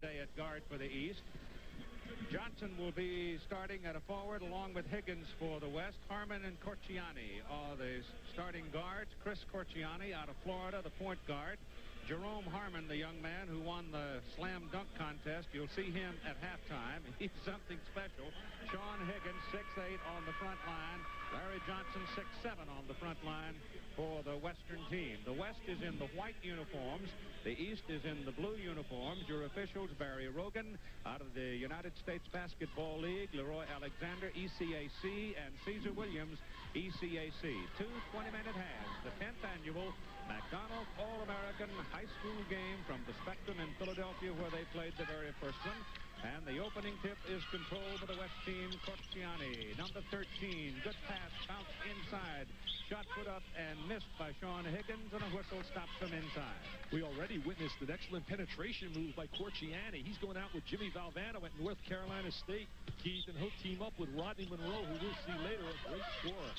Day at guard for the East. Johnson will be starting at a forward along with Higgins for the West. Harmon and Corciani are the starting guards. Chris Corciani out of Florida, the point guard. Jerome Harmon, the young man who won the slam dunk contest. You'll see him at halftime. He's something special. Sean Higgins, 6'8", on the front line. Larry Johnson, 6'7", on the front line for the Western team. The West is in the white uniforms. The East is in the blue uniforms. Your officials, Barry Rogan out of the United States Basketball League, Leroy Alexander, ECAC, and Caesar Williams, ECAC. Two 20-minute halves. The 10th annual McDonald's All-American High School game from the Spectrum in Philadelphia, where they played the very first one. And the opening tip is controlled by the West team, Corciani. Number 13, good pass, bounced inside. Shot put up and missed by Sean Higgins, and a whistle stops from inside. We already witnessed an excellent penetration move by Corciani. He's going out with Jimmy Valvano at North Carolina State. Keith, and he'll team up with Rodney Monroe, who we'll see later, a great scorer.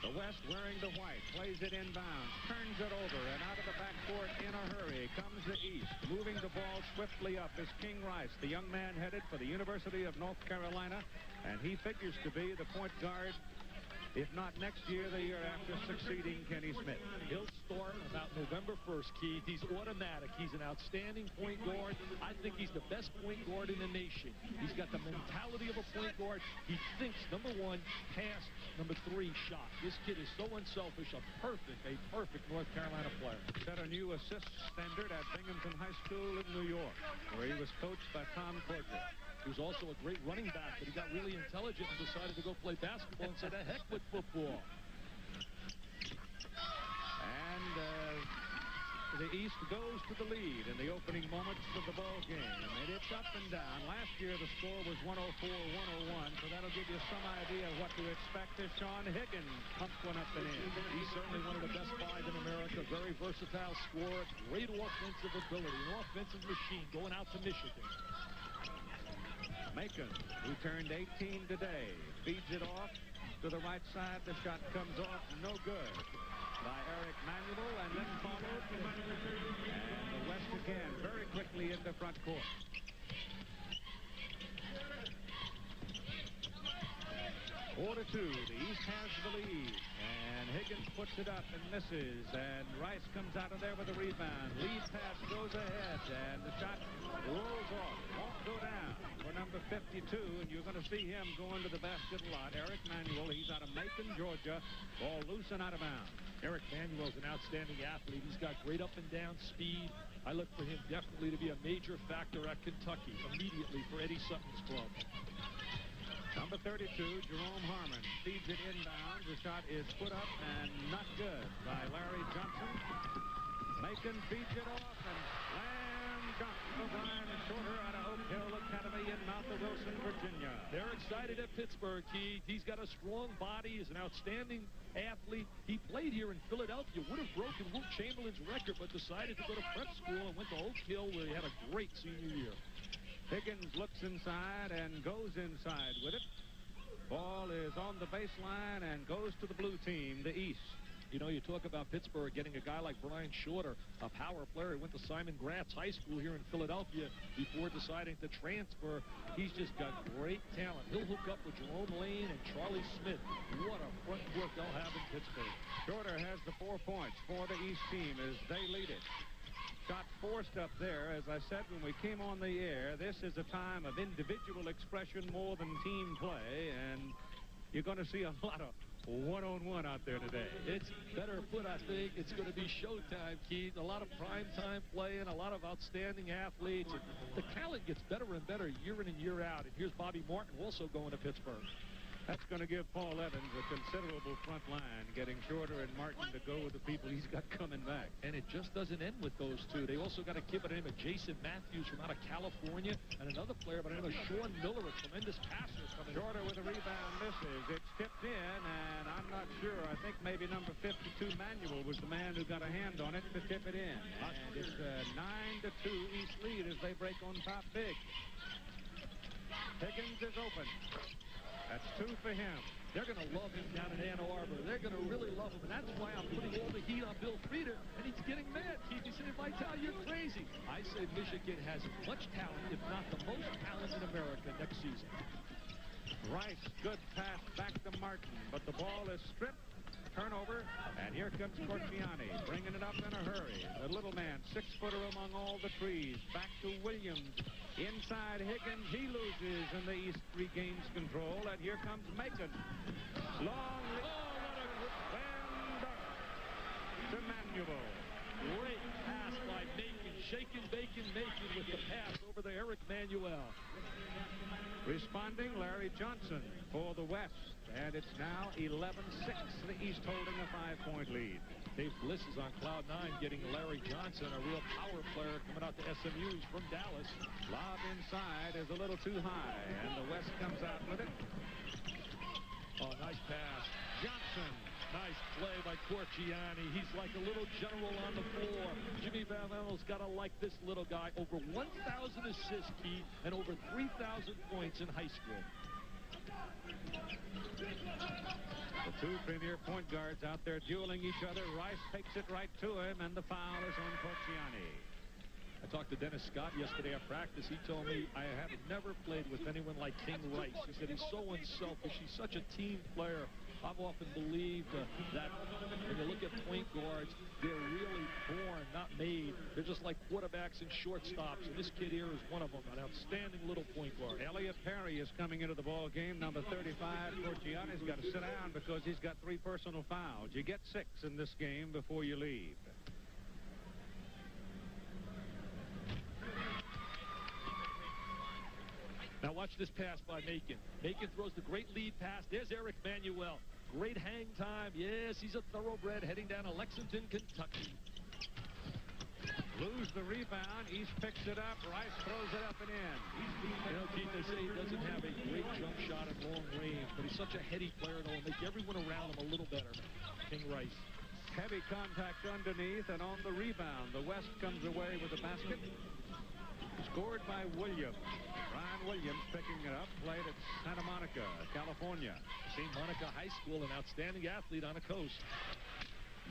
The West wearing the white, plays it inbounds, turns it over, and out of the backcourt in a hurry comes the East. Moving the ball swiftly up is King Rice, the young man headed for the University of North Carolina, and he figures to be the point guard, if not next year, the year after, succeeding Kenny Smith. He'll start about November 1st, Keith. He's automatic. He's an outstanding point guard. I think he's the best point guard in the nation. He's got the mentality of a point guard. He thinks, number one, pass, number three, shot. This kid is so unselfish, a perfect North Carolina player. Set a new assist standard at Binghamton High School in New York, where he was coached by Tom Corker. He was also a great running back, but he got really intelligent and decided to go play basketball and said, "The heck with football." And the East goes to the lead in the opening moments of the ball game. And it's up and down. Last year the score was 104-101, so that'll give you some idea of what to expect as Sean Higgins pumps one up and in. He's certainly one of the best five in America. Very versatile scorer, great offensive ability, an offensive machine going out to Michigan. Macon, who turned 18 today, feeds it off to the right side. The shot comes off, no good, by Eric Manuel, and then followed. And the West again, very quickly into front court. Four to 2, the East has the lead. And Higgins puts it up and misses. And Rice comes out of there with a rebound. Lead pass goes ahead. And the shot rolls off. Won't go down for number 52. And you're going to see him going to the basket a lot. Eric Manuel, he's out of Macon, Georgia. Ball loose and out of bounds. Eric Manuel's an outstanding athlete. He's got great up and down speed. I look for him definitely to be a major factor at Kentucky immediately for Eddie Sutton's club. Number 32, Jerome Harmon, feeds it inbounds. The shot is put up and not good by Larry Johnson. Macon feeds it off, and Lamb Johnson, O'Brien Shorter out of Oak Hill Academy in Mount Wilson, Virginia. They're excited at Pittsburgh, Keith. He's got a strong body. He's an outstanding athlete. He played here in Philadelphia. Would have broken Wilt Chamberlain's record, but decided to go to prep school and went to Oak Hill, where he had a great senior year. Higgins looks inside and goes inside with it. Ball is on the baseline and goes to the blue team, the East. You know, you talk about Pittsburgh getting a guy like Brian Shorter, a power player. He went to Simon Gratz High School here in Philadelphia before deciding to transfer. He's just got great talent. He'll hook up with Jerome Lane and Charlie Smith. What a front court they'll have in Pittsburgh. Shorter has the 4 points for the East team as they lead it. Shot forced up there. As I said when we came on the air, this is a time of individual expression more than team play, and you're going to see a lot of one-on-one out there today. It's better put, I think. It's going to be showtime, Keith. A lot of prime-time play and a lot of outstanding athletes. And the talent gets better and better year in and year out. And here's Bobby Martin also going to Pittsburgh. That's going to give Paul Evans a considerable front line, getting Shorter and Martin to go with the people he's got coming back. And it just doesn't end with those two. They also got a kid by the name of Jason Matthews from out of California, and another player by the name of Sean Miller, a tremendous passer coming. Shorter with a rebound, misses. It's tipped in, and I'm not sure. I think maybe number 52, Manuel, was the man who got a hand on it to tip it in. And it's a 9-2 East lead as they break on top big. Higgins is open. That's 2 for him. They're going to love him down in Ann Arbor. They're going to really love him, and that's why I'm putting all the heat on Bill Frieder, and he's getting mad. Keith, he said, Vitale, you're crazy. I say Michigan has as much talent, if not the most talent in America next season. Rice, good pass back to Martin, but the ball is stripped. Turnover, and here comes Corciani, bringing it up in a hurry. The little man, 6-footer among all the trees. Back to Williams. Inside Higgins, he loses, and the East regains control. And here comes Macon. Long, what a slam dunk to Manuel. Great pass by Macon, shaking Bacon Macon with the pass over to Eric Manuel. Responding, Larry Johnson for the West. And it's now 11-6. The East holding a 5-point lead. Dave Bliss is on cloud 9, getting Larry Johnson, a real power player coming out to SMU. He's from Dallas. Lob inside is a little too high, and the West comes out with it. Oh, nice pass. Johnson. Nice play by Corciani. He's like a little general on the floor. Jimmy Van Allen's got to like this little guy. Over 1,000 assists, Keith, and over 3,000 points in high school. The 2 premier point guards out there dueling each other. Rice takes it right to him, and the foul is on Corciani. I talked to Dennis Scott yesterday at practice. He told me, I have never played with anyone like King Rice. He said he's so unselfish. He's such a team player. I've often believed that when you look at point guards, they're really born, not made. They're just like quarterbacks and shortstops, and this kid here is one of them, an outstanding little point guard. Elliot Perry is coming into the ball game, number 35. Corciani's got to sit down because he's got 3 personal fouls. You get 6 in this game before you leave. Now watch this pass by Macon. Macon throws the great lead pass. There's Eric Manuel. Great hang time. Yes, he's a thoroughbred heading down to Lexington, Kentucky. Lose the rebound. East picks it up. Rice throws it up and in. You know, Keith, they say he doesn't have a great jump shot at long range, but he's such a heady player that will make everyone around him a little better. King Rice. Heavy contact underneath, and on the rebound, the West comes away with the basket. Scored by Williams. Brian Williams picking it up. Played at Santa Monica, California. St. Monica High School, an outstanding athlete on the coast.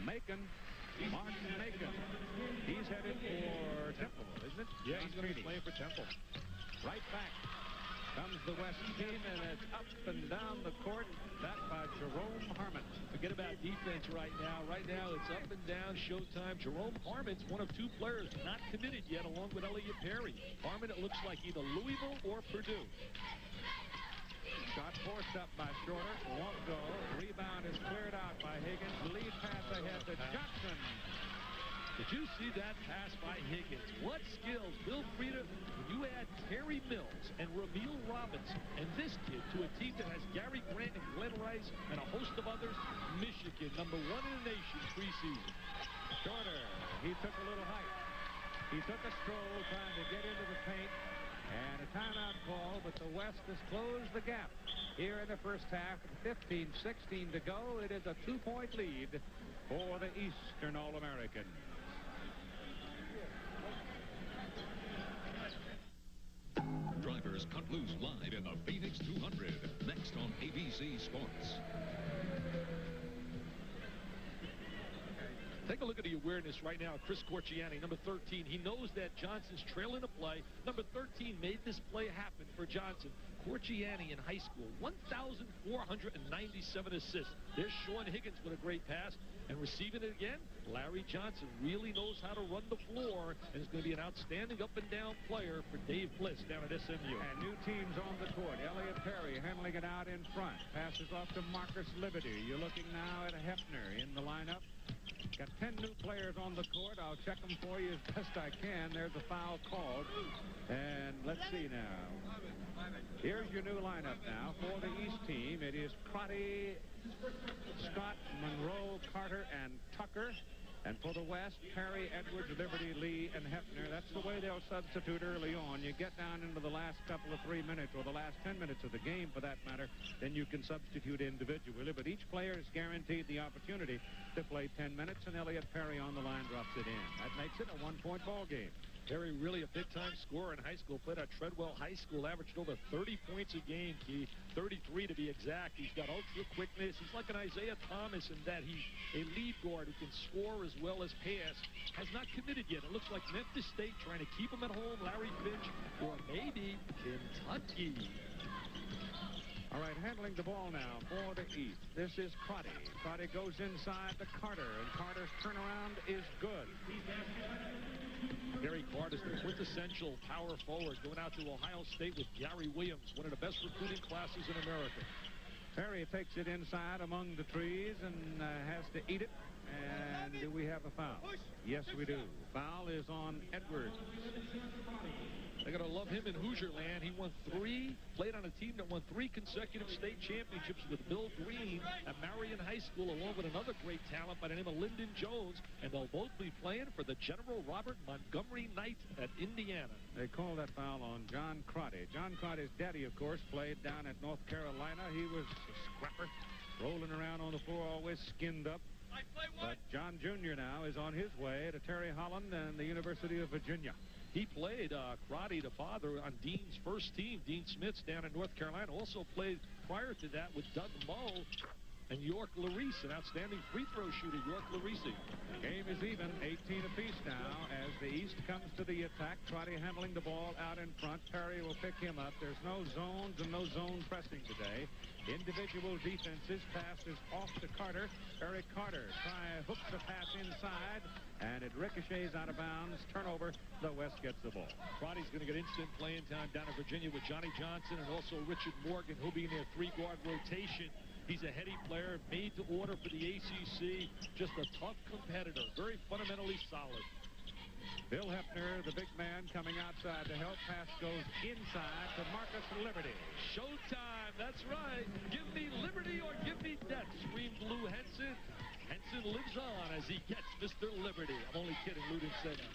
Macon. Martin Macon. He's headed for Temple, isn't it? Yeah, he's going to be playing for Temple. Right back comes the West team, and it's up and down the court. That by Jerome Harmon. Forget about defense right now. Right now, it's up and down, showtime. Jerome Harmon's one of 2 players not committed yet, along with Elliot Perry. Harmon, it looks like either Louisville or Purdue. Shot forced up by Shorter. Won't go. Rebound is cleared out by Higgins. Lead pass ahead to Johnson. Did you see that pass by Higgins? What skills. Bill Frieder, when you add Terry Mills and Ramil Robinson and this kid to a team that has Gary Grant and Glenn Rice and a host of others, Michigan, #1 in the nation preseason. Shorter. He took a little height. He took a stroll trying to get into the paint. And a timeout call, but the West has closed the gap here in the first half. 15-16 to go. It is a 2-point lead for the Eastern All-American. Drivers cut loose live in the Phoenix 200. Next on ABC Sports. Take a look at the awareness right now. Chris Corciani, number 13. He knows that Johnson's trailing a play. Number 13 made this play happen for Johnson. Corciani in high school, 1,497 assists. There's Sean Higgins with a great pass. And receiving it again, Larry Johnson really knows how to run the floor, and is going to be an outstanding up-and-down player for Dave Bliss down at SMU. And new teams on the court. Elliot Perry handling it out in front. Passes off to Marcus Liberty. You're looking now at Hefner in the lineup. Got 10 new players on the court. I'll check them for you as best I can. There's a foul called. And let's see now. Here's your new lineup now for the East team. It is Crotty, Scott, Monroe, Carter, and Tucker. And for the West, Perry, Edwards, Liberty, Lee, and Hefner. That's the way they'll substitute early on. You get down into the last couple of 3 minutes, or the last 10 minutes of the game, for that matter, then you can substitute individually. But each player is guaranteed the opportunity to play 10 minutes, and Elliot Perry on the line drops it in. That makes it a 1-point ball game. Harry really a big-time scorer in high school. Played at Treadwell High School, averaged over 30 points a game, Key. 33 to be exact. He's got ultra quickness. He's like an Isaiah Thomas in that he's a lead guard who can score as well as pass. Has not committed yet. It looks like Memphis State trying to keep him at home, Larry Finch, or maybe Kentucky. All right, handling the ball now for the East. This is Crotty. Crotty goes inside to Carter, and Carter's turnaround is good. Gary Carter's the quintessential power forward going out to Ohio State with Gary Williams, one of the best recruiting classes in America. Perry takes it inside among the trees and has to eat it. And do we have a foul? Yes, we do. Foul is on Edwards. They're going to love him in Hoosier land. He won 3, played on a team that won 3 consecutive state championships with Bill Green at Marion High School, along with another great talent by the name of Lyndon Jones. And they'll both be playing for the General Robert Montgomery Knight at Indiana. They call that foul on John Crotty. John Crotty's daddy, of course, played down at North Carolina. He was a scrapper, rolling around on the floor, always skinned up. But John Jr. now is on his way to Terry Holland and the University of Virginia. He played Crotty, the father, on Dean's first team, Dean Smith's down in North Carolina. Also played prior to that with Doug Moe and York Larice, an outstanding free throw shooter, York Larice. Game is even, 18 apiece now as the East comes to the attack. Crotty handling the ball out in front. Perry will pick him up. There's no zones and no zone pressing today. Individual defenses. Pass is off to Carter. Eric Carter hooks the pass inside, and it ricochets out of bounds. Turnover. The West gets the ball. Crotty's going to get instant playing time down in Virginia with Johnny Johnson and also Richard Morgan. He'll be in their 3-guard rotation. He's a heady player, made to order for the ACC. Just a tough competitor. Very fundamentally solid. Bill Hefner, the big man, coming outside to help. Pass goes inside to Marcus Liberty. Showtime, that's right. Give me liberty or give me death, screamed Lou Henson. Henson lives on as he gets Mr. Liberty. I'm only kidding, Lou didn't say that.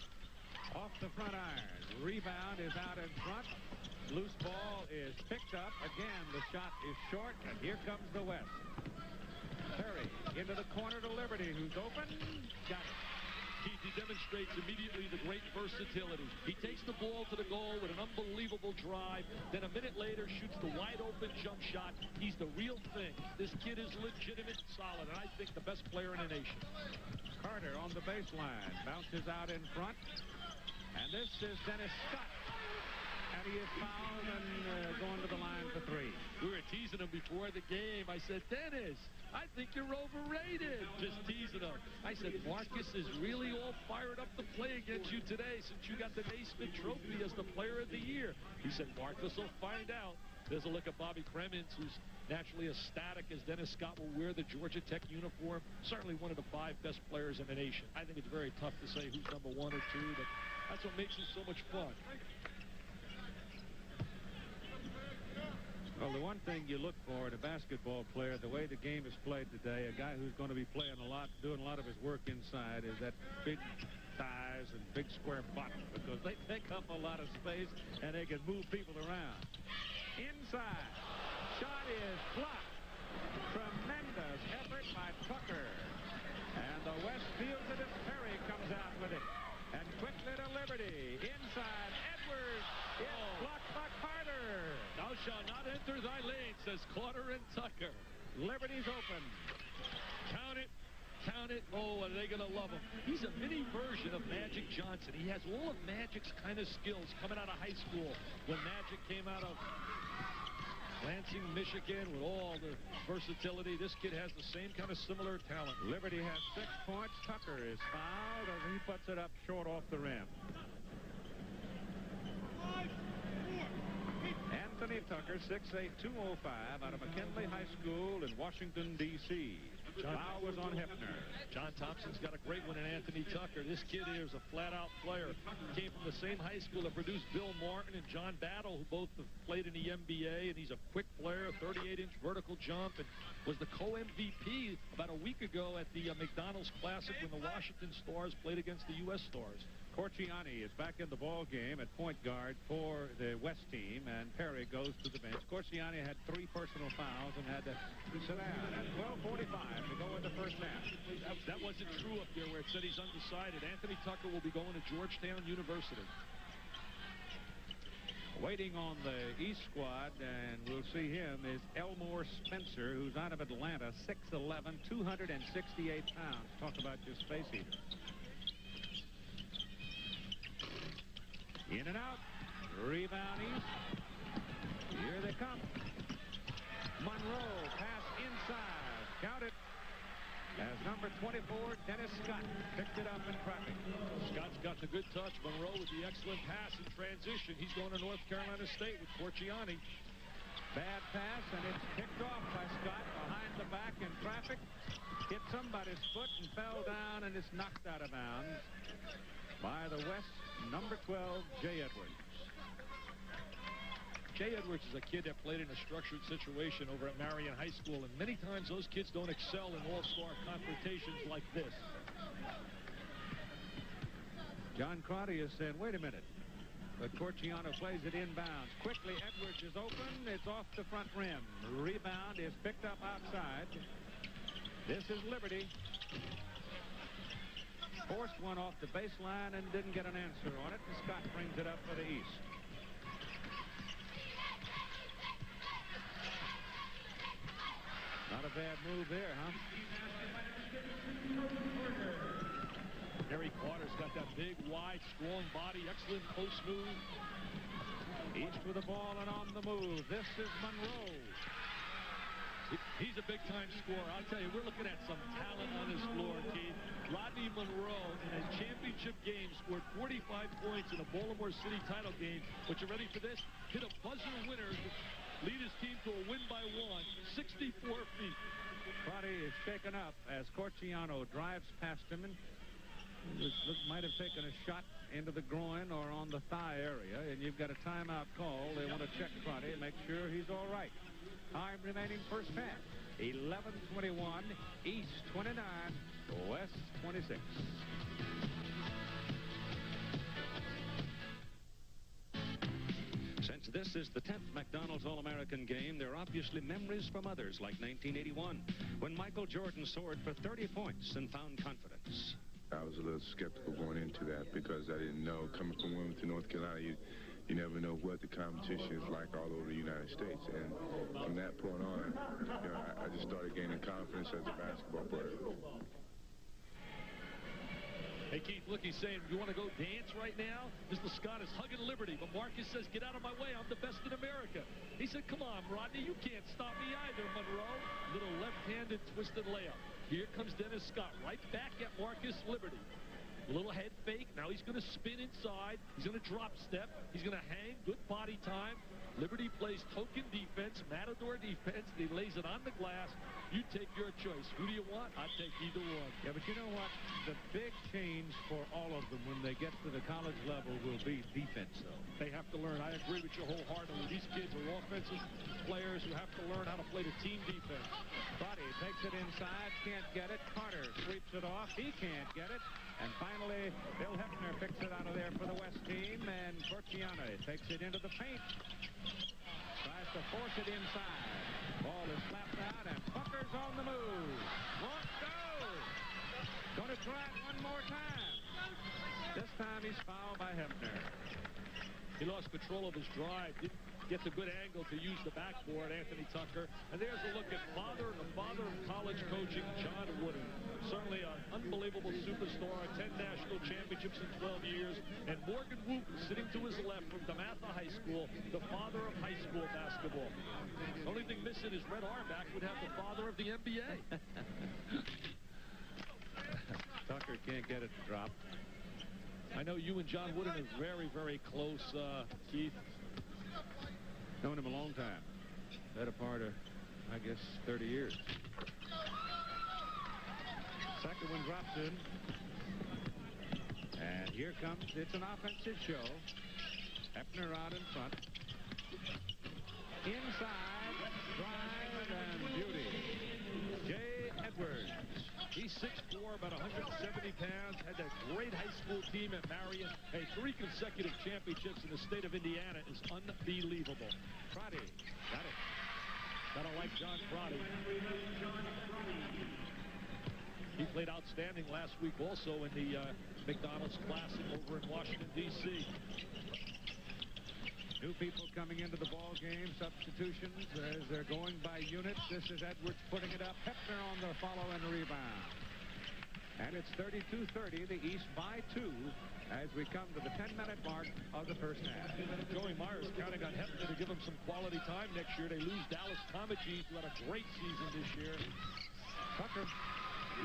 Off the front iron. Rebound is out in front. Loose ball is picked up. Again, the shot is short, and here comes the West. Perry into the corner to Liberty, who's open. Got it. Keith, he demonstrates immediately the great versatility. He takes the ball to the goal with an unbelievable drive. Then a minute later shoots the wide-open jump shot. He's the real thing. This kid is legitimate and solid, and I think the best player in the nation. Carter on the baseline. Bounces out in front. And this is Dennis Scott. And he is fouled and going to the line for 3. We were teasing him before the game. I said, Dennis, I think you're overrated. Just teasing him. I said, Marcus is really all fired up to play against you today since you got the Naismith Trophy as the Player of the Year. He said, Marcus will find out. There's a look at Bobby Kremens, who's naturally ecstatic as Dennis Scott will wear the Georgia Tech uniform. Certainly one of the 5 best players in the nation. I think it's very tough to say who's number 1 or 2, but that's what makes it so much fun. Well, the one thing you look for in a basketball player, the way the game is played today, a guy who's going to be playing a lot, doing a lot of his work inside, is that big thighs and big square bottom, because they take up a lot of space and they can move people around. Inside. Shot is blocked. Tremendous effort by Tucker. And the West fields it as Perry comes out with it. And quickly to Liberty. Inside. Edwards. It's blocked by Carter. Thou shalt not enter thy lane, says Carter and Tucker. Liberty's open. Count it. Count it. Oh, are they going to love him? He's a mini version of Magic Johnson. He has all of Magic's kind of skills coming out of high school. When Magic came out of Lansing, Michigan, with all the versatility, this kid has the same kind of similar talent. Liberty has 6 points. Tucker is fouled, and he puts it up short off the rim. Anthony Tucker, 6'8", 205, out of McKinley High School in Washington, D.C. Foul was on Hefner. John Thompson's got a great one in Anthony Tucker. This kid here is a flat-out player. Came from the same high school that produced Bill Martin and John Battle, who both have played in the NBA, and he's a quick player, 38-inch vertical jump, and was the co-MVP about a week ago at the McDonald's Classic when the Washington Stars played against the U.S. Stars. Corciani is back in the ball game at point guard for the West team, and Perry goes to the bench. Corciani had 3 personal fouls and had to sit down at 12:45 to go in the first half. That wasn't true up there where it said he's undecided. Anthony Tucker will be going to Georgetown University. Waiting on the East squad, and we'll see him, is Elmore Spencer, who's out of Atlanta, 6'11", 268 pounds. Talk about just space heater. In and out. Rebound East. Here they come. Monroe pass inside. Count it. As number 24, Dennis Scott, picked it up in traffic. Scott's got the good touch. Monroe with the excellent pass in transition. He's going to North Carolina State with Corciani. Bad pass, and it's picked off by Scott behind the back in traffic. Hit somebody's foot and fell down, and it's knocked out of bounds by the West number 12, Jay Edwards. Jay Edwards is a kid that played in a structured situation over at Marion High School, and many times those kids don't excel in all-star confrontations like this. John Crotty has said, wait a minute. But Corciano plays it inbounds. Quickly, Edwards is open. It's off the front rim. Rebound is picked up outside. This is Liberty. Forced one off the baseline and didn't get an answer on it. And Scott brings it up for the East. Not a bad move there, huh? Harry Carter's got that big, wide, strong body. Excellent post move. East with the ball and on the move. This is Monroe. He's a big-time scorer. I'll tell you, we're looking at some talent on this floor, Keith. Rodney Monroe, in a championship game, scored 45 points in a Baltimore City title game. But you ready for this? Hit a buzzer winner to lead his team to a win by 1, 64 feet. Crotty is shaken up as Corciano drives past him and might have taken a shot into the groin or on the thigh area, and you've got a timeout call. They want to check Crotty and make sure he's all right. Time remaining first half. 11:21, East 29, West 26. Since this is the 10th McDonald's All-American game, there are obviously memories from others, like 1981, when Michael Jordan soared for 30 points and found confidence. I was a little skeptical going into that because I didn't know, coming from Wilmington, North Carolina, you never know what the competition is like all over the United States. And from that point on, I just started gaining confidence as a basketball player. Hey, Keith, look, he's saying, you want to go dance right now? Mr. Scott is hugging Liberty, but Marcus says, get out of my way. I'm the best in America. He said, come on, Rodney, you can't stop me either, Monroe. Little left-handed twisted layup. Here comes Dennis Scott right back at Marcus Liberty. A little head fake. Now he's going to spin inside. He's going to drop step. He's going to hang. Good body time. Liberty plays token defense, matador defense. He lays it on the glass. You take your choice. Who do you want? I'd take either one. Yeah, but you know what? The big change for all of them when they get to the college level will be defense, though. They have to learn. I agree with you wholeheartedly. These kids are offensive players who have to learn how to play the team defense. Crotty takes it inside, can't get it. Carter sweeps it off. He can't get it. And finally, Bill Hefner picks it out of there for the West team, and Corciano takes it into the paint. Tries to force it inside. Ball is slapped out, and Pucker's on the move. Won't go. Going to try it one more time. This time he's fouled by Hefner. He lost control of his drive. Didn't get the good angle to use the backboard, Anthony Tucker. And there's a look at the father of college coaching, John Wooden. Certainly an unbelievable superstar, 10 national championships in 12 years. And Morgan Wooten sitting to his left from DeMatha High School, the father of high school basketball. The only thing missing is Red Auerbach would have the father of the NBA. Tucker can't get it to drop. I know you and John Wooden are very, very close, Keith. Known him a long time. Better part of, I guess, 30 years. Second one drops in. And here comes, it's an offensive show. Hefner out in front. Inside, drive, and beauty. Jay Edwards. He's 6'4", about 170 pounds. Had that great high school team at Marion. Hey, 3 consecutive championships in the state of Indiana is unbelievable. Crotty got it. Gotta like John Crotty. He played outstanding last week also in the McDonald's Classic over in Washington, D.C. New people coming into the ball game. Substitutions as they're going by units. This is Edwards putting it up. Hefner on the follow and rebound. And it's 32-30. The East by 2 as we come to the 10-minute mark of the first half. Joey Myers counting on Hefner to give him some quality time next year. They lose Dallas Tomaji, who had a great season this year. Tucker,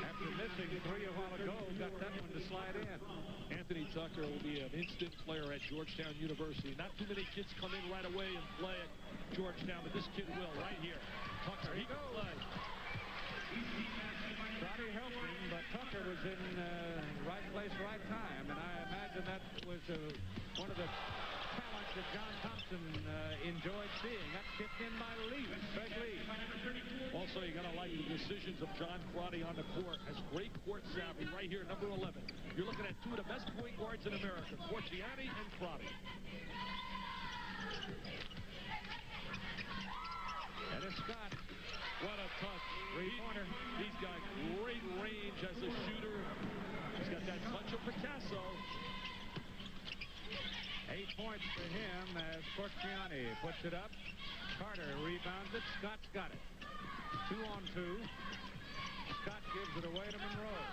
after missing 3 a while ago, got that one to slide in. Anthony Tucker will be an instant player at Georgetown University. Not too many kids come in right away and play at Georgetown, but this kid will right here. Tucker, he can play. Crotty helped him, but Tucker was in right place, right time, and I imagine that was one of the talents that John Thompson enjoyed seeing. That kicked in by Lee, Greg Lee. Also, you gotta like the decisions of John Crotty on the court. Has great court savvy right here, number 11. You're looking at 2 of the best point guards in America, Corciani and Crotty. And it's Scott. What a tough three-pointer. He's got great range as a shooter. He's got that touch of Picasso. 8 points for him as Corciani puts it up. Carter rebounds it. Scott's got it. 2 on 2. Scott gives it away to Monroe.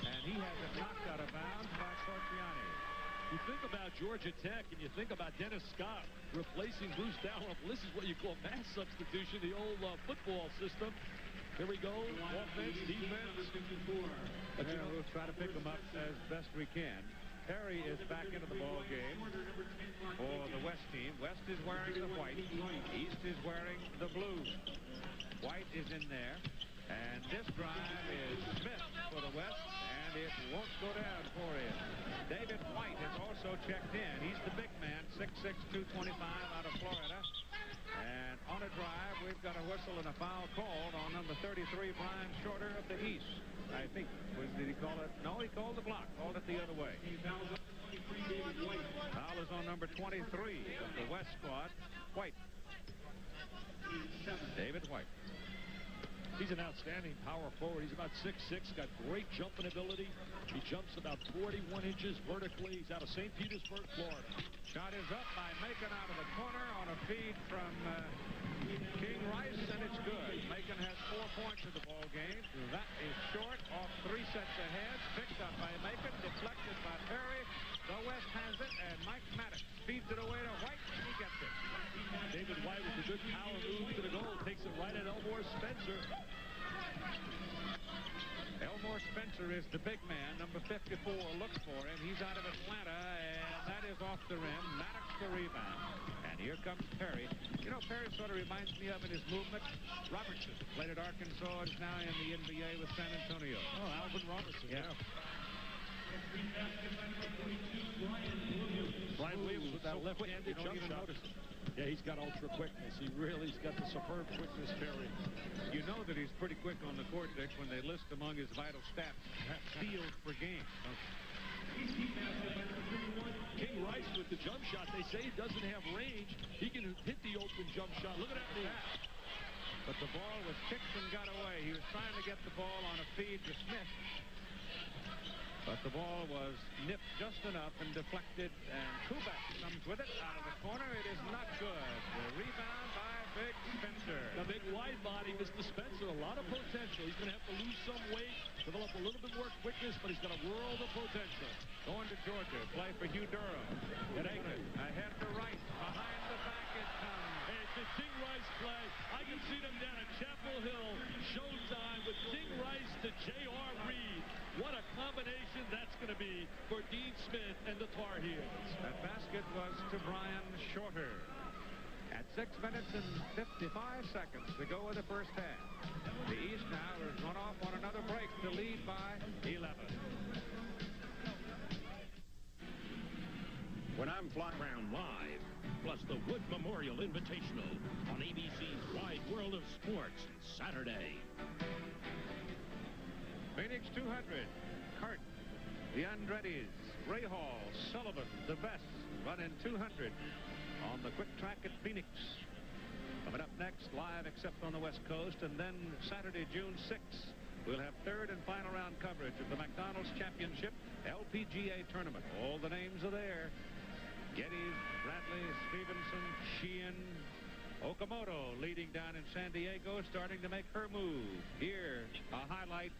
And he has it knocked out of bounds by Corciani. You think about Georgia Tech and you think about Dennis Scott replacing Bruce Dalrymple. This is what you call mass substitution, the old football system. Here we go. Offense, defense. But you know, we'll try to pick them up as best we can. Perry is back into the ball game for the West team. West is wearing the white. East is wearing the blue. White is in there. And this drive is Smith for the West, and it won't go down for him. David White has also checked in. He's the big man, 6'6", 225 out of Florida. And on a drive, we've got a whistle and a foul called on number 33, Brian Shorter of the East. I think, did he call it? No, he called the block. Called it the other way. Foul is on number 23 of the West squad, White. David White. He's an outstanding power forward. He's about 6'6", got great jumping ability. He jumps about 41 inches vertically. He's out of St. Petersburg, Florida. Shot is up by Macon out of the corner on a feed from King Rice, and it's good. Macon has 4 points in the ball game. That is short, off 3 sets of heads. Picked up by Macon, deflected by Perry. The West has it, and Mike Maddox feeds it away to White, and he gets it. David White with a good power move to the goal. Takes it right at Elmore Spencer. Elmore Spencer is the big man. Number 54 looks for him. He's out of Atlanta, and that is off the rim. Maddox the rebound. And here comes Perry. You know, Perry sort of reminds me of in his movement Robertson. Played at Arkansas, is now in the NBA with San Antonio. Oh, Alvin Robertson. Yeah. Brian Williams with that left-handed jump shot. Yeah, he's got ultra quickness. He's got the superb quickness, Perry. You know that he's pretty quick on the court, Dick, when they list among his vital stats steals per game. King Rice with the jump shot. They say he doesn't have range. He can hit the open jump shot. Look at that move. But the ball was kicked and got away. He was trying to get the ball on a feed to Smith. But the ball was nipped just enough and deflected, and Kubek comes with it out of the corner. It is not good. The rebound by Big Spencer. The big wide body, Mr. Spencer, a lot of potential. He's going to have to lose some weight, develop a little bit more quickness, but he's got a world of potential. Going to Georgia, play for Hugh Durham. Naked, ahead to right, behind the back it comes. Hey, it's a King Rice play. I can see them down at Chapel Hill. Showtime with King Rice to J.R. Reed. What a combination that's going to be for Dean Smith and the Tar Heels. That basket was to Brian Shorter. At 6 minutes and 55 seconds to go in the first half. The East now has run off on another break to lead by 11. When I'm flying around live, plus the Wood Memorial Invitational on ABC's Wide World of Sports Saturday. Phoenix 200. Cart, the Andretti's, Rahal, Sullivan, the best, running 200 on the quick track at Phoenix. Coming up next, live except on the West Coast, and then Saturday, June 6th, we'll have third and final round coverage of the McDonald's Championship LPGA Tournament. All the names are there. Geddes, Bradley, Stevenson, Sheehan, Okamoto leading down in San Diego, starting to make her move. Here, a highlight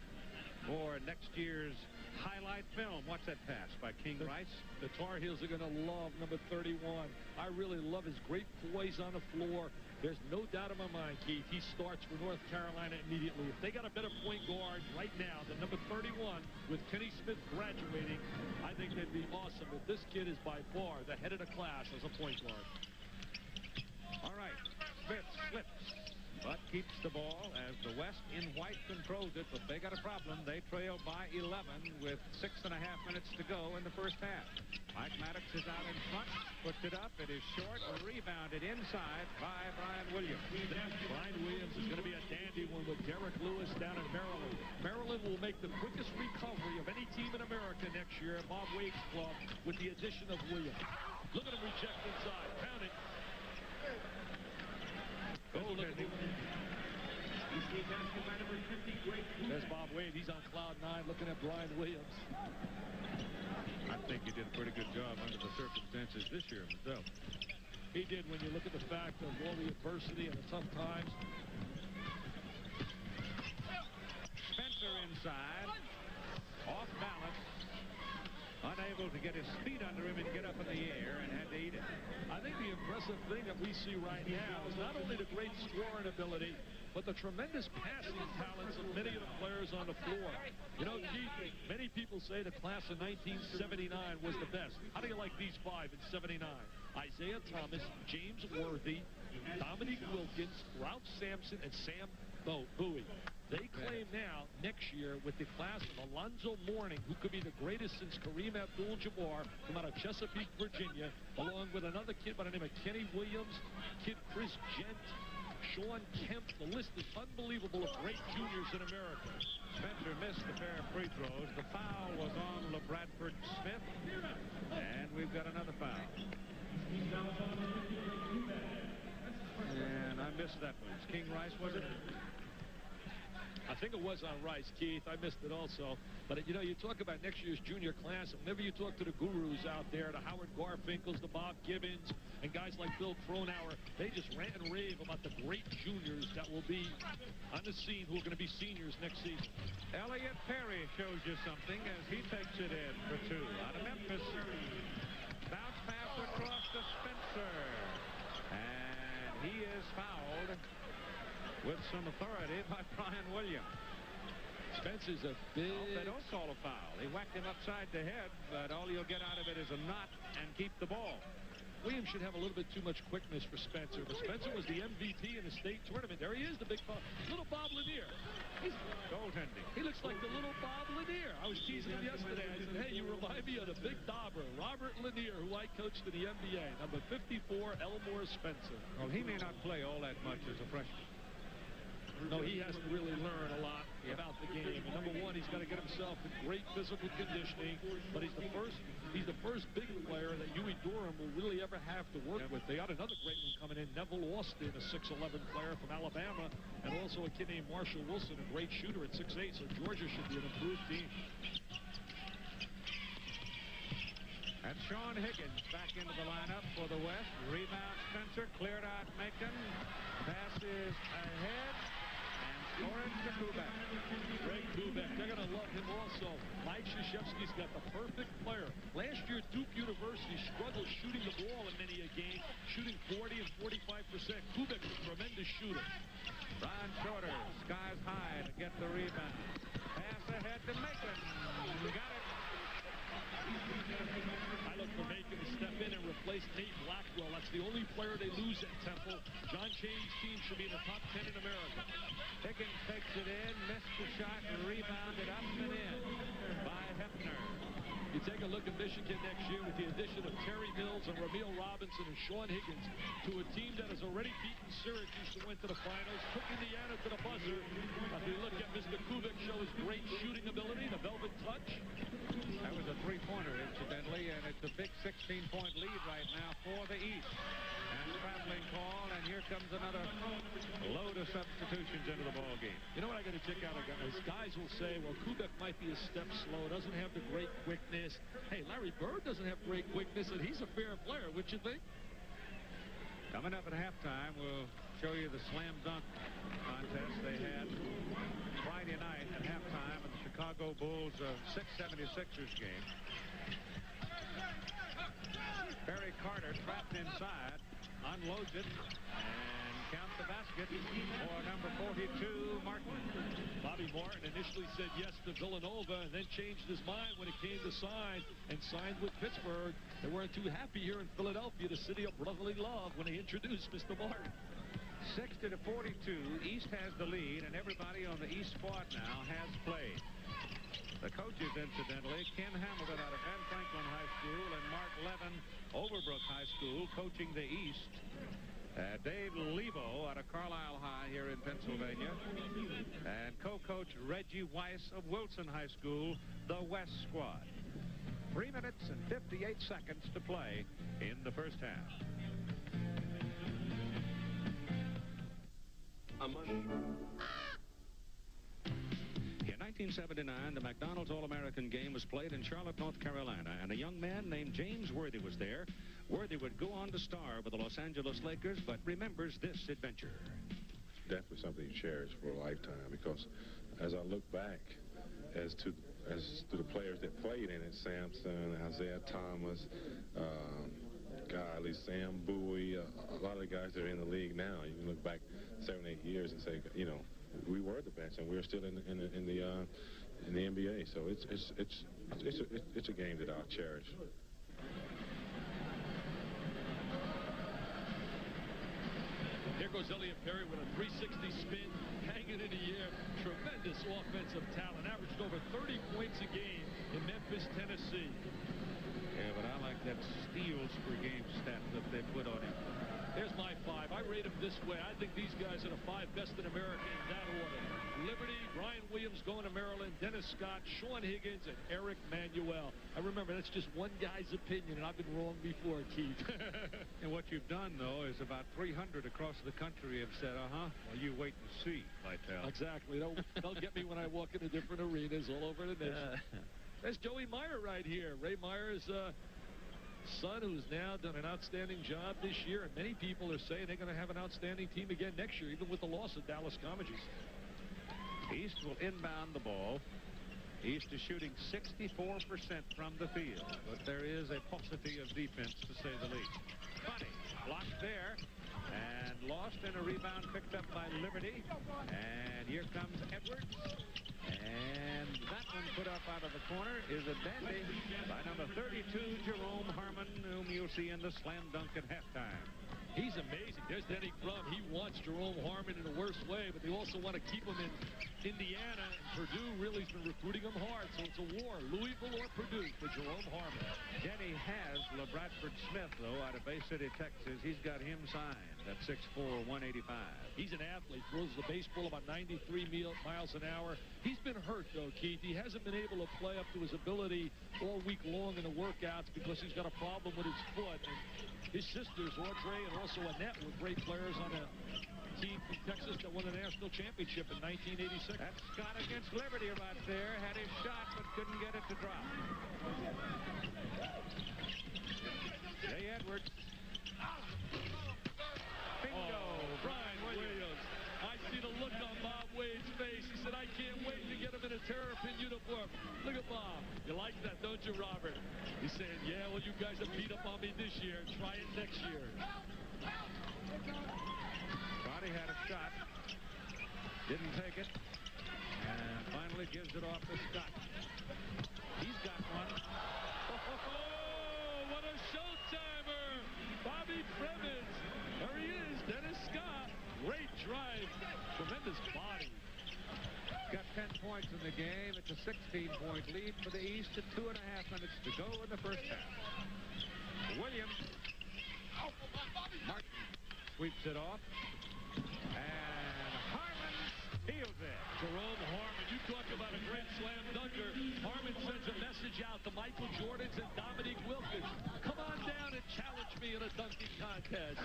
for next year's highlight film. Watch that pass by King Rice. The Tar Heels are going to love number 31. I really love his great poise on the floor. There's no doubt in my mind, Keith, he starts for North Carolina immediately. If they got a better point guard right now than number 31 with Kenny Smith graduating, I think they'd be awesome. But this kid is by far the head of the class as a point guard. All right, Smith slips, but keeps the ball as the West in white controls it. But they got a problem. They trail by 11 with 6.5 minutes to go in the first half. Mike Maddox is out in front, puts it up. It is short, rebounded inside by Brian Williams. Brian Williams is going to be a dandy one with Derek Lewis down in Maryland. Maryland will make the quickest recovery of any team in America next year at Bob Wade's club with the addition of Williams. Look at him reject inside. Pound it. There's Bob Wade. He's on cloud 9 looking at Brian Williams. I think he did a pretty good job under the circumstances this year himself. He did when you look at the fact of all the adversity and the tough times. Spencer inside. Off balance. Unable to get his feet under him and get up in the air, and had to eat it. I think the impressive thing that we see right now is not only the great scoring ability, but the tremendous passing talents of many of the players on the floor. You know, Keith, many people say the class of 1979 was the best. How do you like these 5 in 79? Isaiah Thomas, James Worthy, Dominique Wilkins, Ralph Sampson, and Sam Bowie. They claim now, next year, with the class of Alonzo Mourning, who could be the greatest since Kareem Abdul-Jabbar from out of Chesapeake, Virginia, along with another kid by the name of Kenny Williams, kid Chris Gent, Sean Kemp. The list is unbelievable of great juniors in America. Spencer missed a pair of free throws. The foul was on LeBradford Smith, and we've got another foul. And I missed that one. King Rice, was it? I think it was on Rice, Keith. I missed it also. But, you know, you talk about next year's junior class, and whenever you talk to the gurus out there, the Howard Garfinkels, the Bob Gibbons, and guys like Bill Cronauer, they just rant and rave about the great juniors that will be on the scene who are going to be seniors next season. Elliot Perry shows you something as he takes it in for 2 out of Memphis. Bounce pass across to Spencer. And he is fouled with some authority by Brian Williams. Spencer's a big... They don't call a foul. He whacked him upside the head, but all you'll get out of it is a knot and keep the ball. Williams should have a little bit too much quickness for Spencer, but Spencer was the MVP in the state tournament. There he is, the big little Bob Lanier. He's goaltending. He looks like the little Bob Lanier. I was teasing him yesterday. I said, hey, you remind me of the big dauber, Robert Lanier, who I coached in the NBA. Number 54, Elmore Spencer. Well, he may not play all that much as a freshman. No, he has to really learn a lot about the game. And number one, he's got to get himself in great physical conditioning. But he's the first big player that Huey Durham will really ever have to work with. They got another great one coming in, Neville Austin, a 6'11 player from Alabama, and also a kid named Marshall Wilson, a great shooter at 6'8. So Georgia should be an improved team. And Sean Higgins back into the lineup for the West. Rebound Spencer, cleared out Macon. Passes ahead. Orange to Kubek. Greg Kubek, they're going to love him also. Mike Krzyzewski's got the perfect player. Last year, Duke University struggled shooting the ball in many a game, shooting 40 and 45%. Kubek's a tremendous shooter. Ron Shorter, skies high to get the rebound. Pass ahead to Macon. Got it. I look for Macon to step in and replaced Nate Blackwell. That's the only player they lose at Temple. John Chaney's team should be in the top 10 in America. Higgins takes it in, missed the shot, and rebounded up and in by Hefner. You take a look at Michigan next year with the addition of Terry Mills and Ramil Robinson and Sean Higgins to a team that has already beaten Syracuse and went to the finals, took Indiana to the buzzer. If you look at Mr. Kubik show his great shooting ability, the velvet touch. That was a three-pointer, incidentally, and it's a big 16-point lead right now for the East. And traveling call, and here comes another load of substitutions into the ball game. You know what I got to check out, guys? Guys will say, well, Kubik might be a step slow, doesn't have the great quickness. Hey, Larry Bird doesn't have great quickness, and he's a fair player. What you think? Coming up at halftime, we'll show you the slam dunk contest they had Friday night at halftime of the Chicago Bulls 676ers game. Barry Carter trapped inside, unloads it, and counts the basket for number 42, Martin. Bobby Martin initially said yes to Villanova and then changed his mind when it came to sign and signed with Pittsburgh. They weren't too happy here in Philadelphia, the city of brotherly love, when they introduced Mr. Martin. 60-42, East has the lead, and everybody on the East squad now has played. The coaches, incidentally, Ken Hamilton out of Ben Franklin High School and Mark Levin, Overbrook High School, coaching the East. Dave Levo out of Carlisle High here in Pennsylvania. And co-coach Reggie Weiss of Wilson High School, the West squad. 3 minutes and 58 seconds to play in the first half. In 1979, the McDonald's All-American game was played in Charlotte, North Carolina, and a young man named James Worthy was there. Worthy would go on to star with the Los Angeles Lakers, but remembers this adventure. Definitely something you cherish for a lifetime, because as I look back as to the players that played in it, Sampson, Isaiah Thomas, Sam Bowie, a lot of the guys that are in the league now, you can look back 7, 8 years and say, you know, we were the best, and we're still in the NBA. So it's a game that I'll cherish. Here goes Elliot Perry with a 360 spin, hanging in the air. Tremendous offensive talent. Averaged over 30 points a game in Memphis, Tennessee. Yeah, but I like that steals per game stat that they put on him. There's my 5. I rate them this way. I think these guys are the 5 best in America in that order. Liberty, Brian Williams going to Maryland, Dennis Scott, Sean Higgins, and Eric Manuel. I remember that's just one guy's opinion, and I've been wrong before, Keith. And what you've done, though, is about 300 across the country have said, well, you wait and see, Vitale. Exactly. They'll get me when I walk into different arenas all over the nation. There's Joey Meyer right here. Ray Meyer's son, who's now done an outstanding job this year, and many people are saying they're going to have an outstanding team again next year, even with the loss of Dallas Comegys. East will inbound the ball. East is shooting 64% from the field, but there is a paucity of defense, to say the least. Funny, blocked there, and lost, and a rebound picked up by Liberty. And here comes Edwards. And that one put up out of the corner is a dandy by number 32, Jerome Harmon, whom you'll see in the slam dunk at halftime. He's amazing. There's Denny Crum. He wants Jerome Harmon in the worst way, but they also want to keep him in Indiana. And Purdue really has been recruiting him hard, so it's a war. Louisville or Purdue for Jerome Harmon. Denny has LeBradford Smith, though, out of Bay City, Texas. He's got him signed at 6'4", 185. He's an athlete. Throws the baseball about 93 miles an hour. He's been hurt, though, Keith. He hasn't been able to play up to his ability all week long in the workouts because he's got a problem with his foot. And his sisters, Audrey and also Annette, were great players on a team from Texas that won the national championship in 1986. That's Scott against Liberty right there. Had his shot, but couldn't get it to drop. Jay Edwards. Bingo! Brian Williams. I see the look on Bob Wade's face. He said, I can't wait to get him in a Terrapin uniform. Look at Bob. You like that, don't you, Robert? He's saying, yeah, well, you guys have beat up on me this year. Try it next year. Roddy had a shot. Didn't take it. And finally gives it off to Scott. He's got one. Oh, what a showtimer! 16-point lead for the East at 2.5 minutes to go in the first half. Williams. Martin sweeps it off. And Harmon steals it. Jerome Harmon, you talk about a great slam dunker. Harmon sends a message out to Michael Jordans and Dominique Wilkins. Come on down and challenge me in a dunking contest.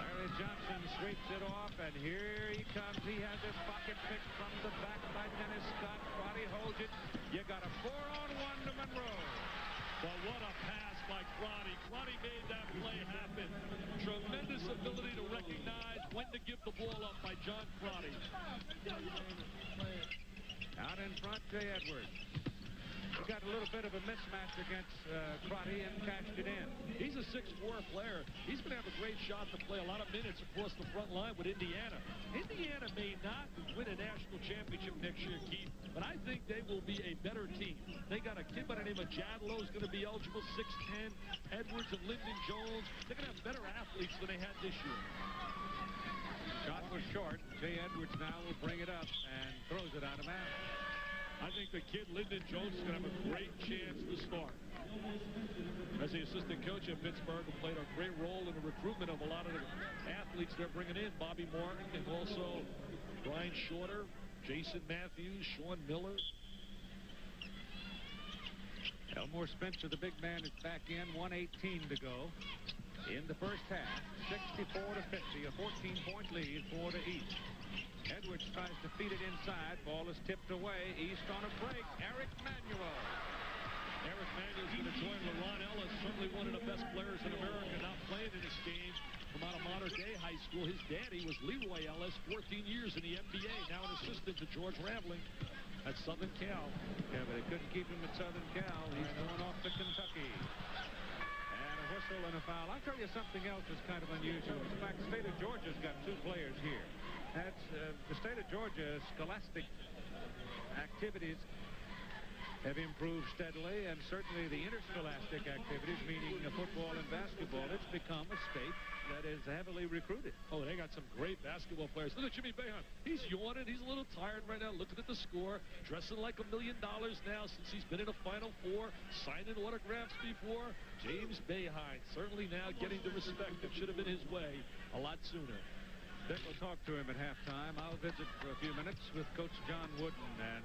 Larry Johnson sweeps it off, and here he comes. He has his pocket picked from the back by Dennis Scott. Crotty holds it. You got a 4-on-1 to Monroe. But what a pass by Crotty. Crotty made that play happen. Tremendous ability to recognize when to give the ball up by John Crotty. Out in front, Jay Edwards. He got a little bit of a mismatch against Crotty and cashed it in. He's a 6'4" player. He's going to have a great shot to play a lot of minutes across the front line with Indiana. Indiana may not win a national championship next year, Keith, but I think they will be a better team. They got a kid by the name of Jadlow who's going to be eligible, 6'10", Edwards and Lyndon Jones. They're going to have better athletes than they had this year. Shot was short. Jay Edwards now will bring it up and throws it out of bounds. I think the kid, Lyndon Jones, is going to have a great chance to start. As the assistant coach at Pittsburgh, who played a great role in the recruitment of a lot of the athletes they're bringing in, Bobby Martin and also Brian Shorter, Jason Matthews, Sean Miller. Elmore Spencer, the big man, is back in. 1:18 to go in the first half. 64-50, a 14-point lead for the East. Edwards tries to feed it inside. Ball is tipped away. East on a break. Eric Manuel. Eric Manuel's going to join LeRon Ellis, certainly one of the best players in America, not playing in this game from out of Modern Day High School. His daddy was Leroy Ellis, 14 years in the NBA, now an assistant to George Raveling at Southern Cal. Yeah, but they couldn't keep him at Southern Cal. He's going off to Kentucky. And a whistle and a foul. I'll tell you something else that's kind of unusual. In fact, the state of Georgia's got 2 players here. That's the state of Georgia. Scholastic activities have improved steadily, and certainly the interscholastic activities, meaning football and basketball, it's become a state that is heavily recruited. Oh, they got some great basketball players. Look at Jimmy Boeheim. He's yawning. He's a little tired right now, looking at the score, dressing like $1 million now since he's been in a Final Four, signing autographs before. James Boeheim certainly now getting the respect that should have been his way a lot sooner. Dick will talk to him at halftime. I'll visit for a few minutes with Coach John Wooden. And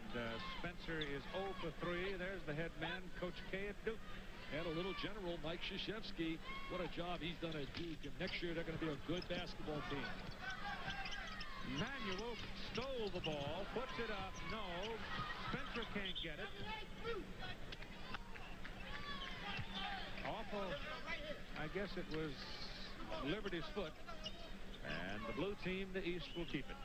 Spencer is 0 for 3. There's the head man, Coach K at Duke. And a little general, Mike Krzyzewski. What a job he's done at Duke. And next year, they're going to be a good basketball team. Manuel stole the ball, puts it up. No, Spencer can't get it. Awful. I guess it was Liberty's foot. And the blue team, the East, will keep it.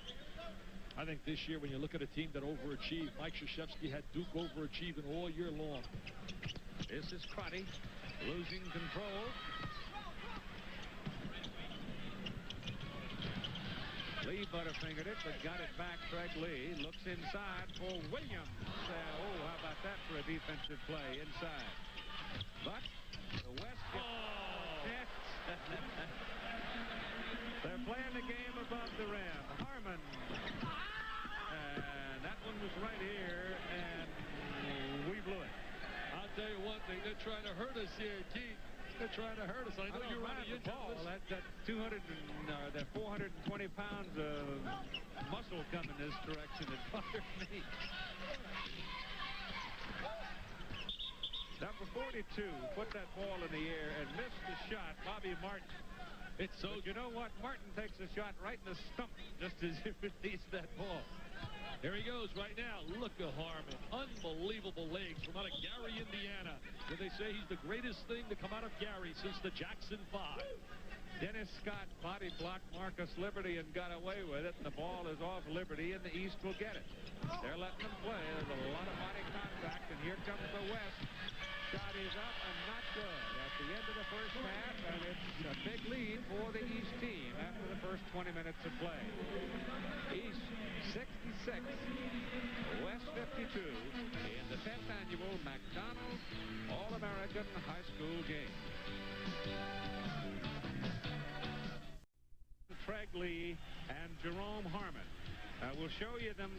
I think this year, when you look at a team that overachieved, Mike Krzyzewski had Duke overachieving all year long. This is Crotty losing control. Lee butterfingered it, but got it back. Craig Lee looks inside for Williams. Oh, how about that for a defensive play inside? But the West gets They're playing the game above the rim. Harmon. And that one was right here, and we blew it. I'll tell you one thing. They're trying to hurt us here, Keith. They're trying to hurt us. I know you're running into ball. That 420 pounds of muscle coming this direction. It bothered me. Number 42 put that ball in the air and missed the shot. Bobby Martin. It's so. But you know what? Martin takes a shot right in the stump, just as if it needs that ball. Here he goes right now. Look at Harmon. Unbelievable legs from out of Gary, Indiana. Did they say he's the greatest thing to come out of Gary since the Jackson 5? Dennis Scott body blocked Marcus Liberty and got away with it. And the ball is off Liberty, and the East will get it. They're letting them play. There's a lot of body contact, and here comes the West. Shot is up and not good at the end of the first half, and it's a big lead for the East team after the first 20 minutes of play. East 66, West 52 in the 10th annual McDonald's All-American High School Game. Craig Lee and Jerome Harmon will show you them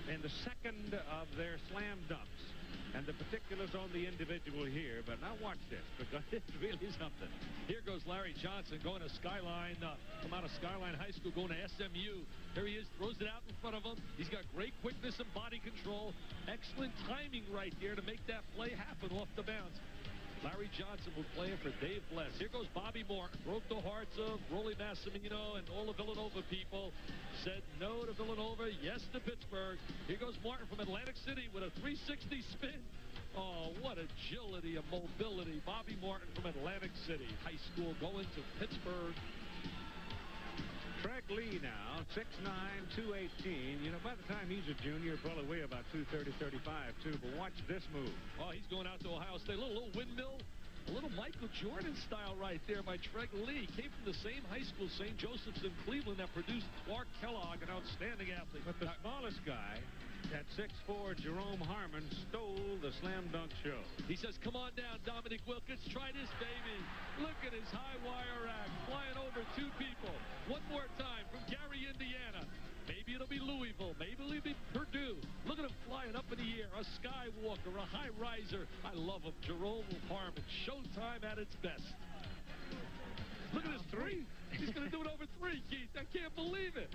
in the second of their slam dunks. And the particulars on the individual here, but now watch this, because it's really something. Here goes Larry Johnson going to Skyline, come out of Skyline High School, going to SMU. There he is, throws it out in front of him. He's got great quickness and body control. Excellent timing right there to make that play happen off the bounce. Larry Johnson will play him for Dave Bless. Here goes Bobby Martin. Broke the hearts of Rolly Massimino and all the Villanova people. Said no to Villanova, yes to Pittsburgh. Here goes Martin from Atlantic City with a 360 spin. Oh, what agility and mobility. Bobby Martin from Atlantic City High School going to Pittsburgh. Craig Lee now, 6'9", 218. You know, by the time he's a junior, he'll probably weigh about 230, 35, too. But watch this move. Oh, he's going out to Ohio State. A little windmill. A little Michael Jordan style right there by Craig Lee. Came from the same high school, St. Joseph's in Cleveland, that produced Clark Kellogg, an outstanding athlete. But the smallest guy, at 6'4", Jerome Harmon, stole the slam dunk show. He says, come on down, Dominic Wilkins. Try this, baby. Look at his high wire rack flying over two people. One more time from Gary, Indiana. Maybe it'll be Louisville. Maybe it'll be Purdue. Look at him flying up in the air. A skywalker, a high riser. I love him. Jerome Harmon. Showtime at its best. Look at his three. He's going to do it over three, Keith. I can't believe it.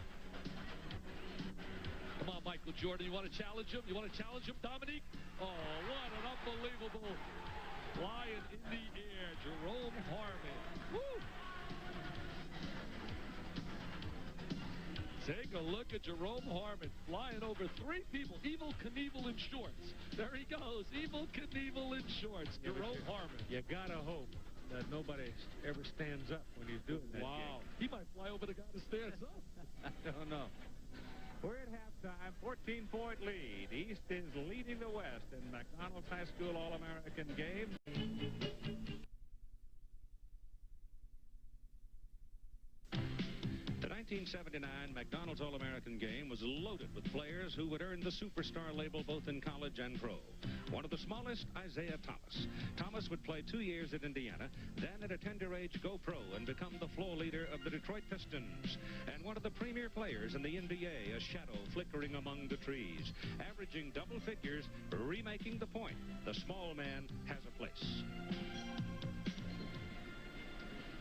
Come on, Michael Jordan. You want to challenge him? You want to challenge him, Dominique? Oh, what an unbelievable flying in the air. Jerome Harmon. Woo! Take a look at Jerome Harmon flying over three people. Evel Knievel in shorts. There he goes. Evel Knievel in shorts. Yeah, Jerome Harmon. You gotta hope that nobody ever stands up when he's doing that. Wow. Game. He might fly over the guy that stands up. I don't know. We're at halftime. 14-point lead. East is leading the West in McDonald's High School All-American game. The 1979 McDonald's All-American game was loaded with players who would earn the superstar label both in college and pro. One of the smallest, Isaiah Thomas. Thomas would play 2 years at Indiana, then at a tender age go pro and become the floor leader of the Detroit Pistons. And one of the premier players in the NBA, a shadow flickering among the trees. Averaging double figures, remaking the point. The small man has a place.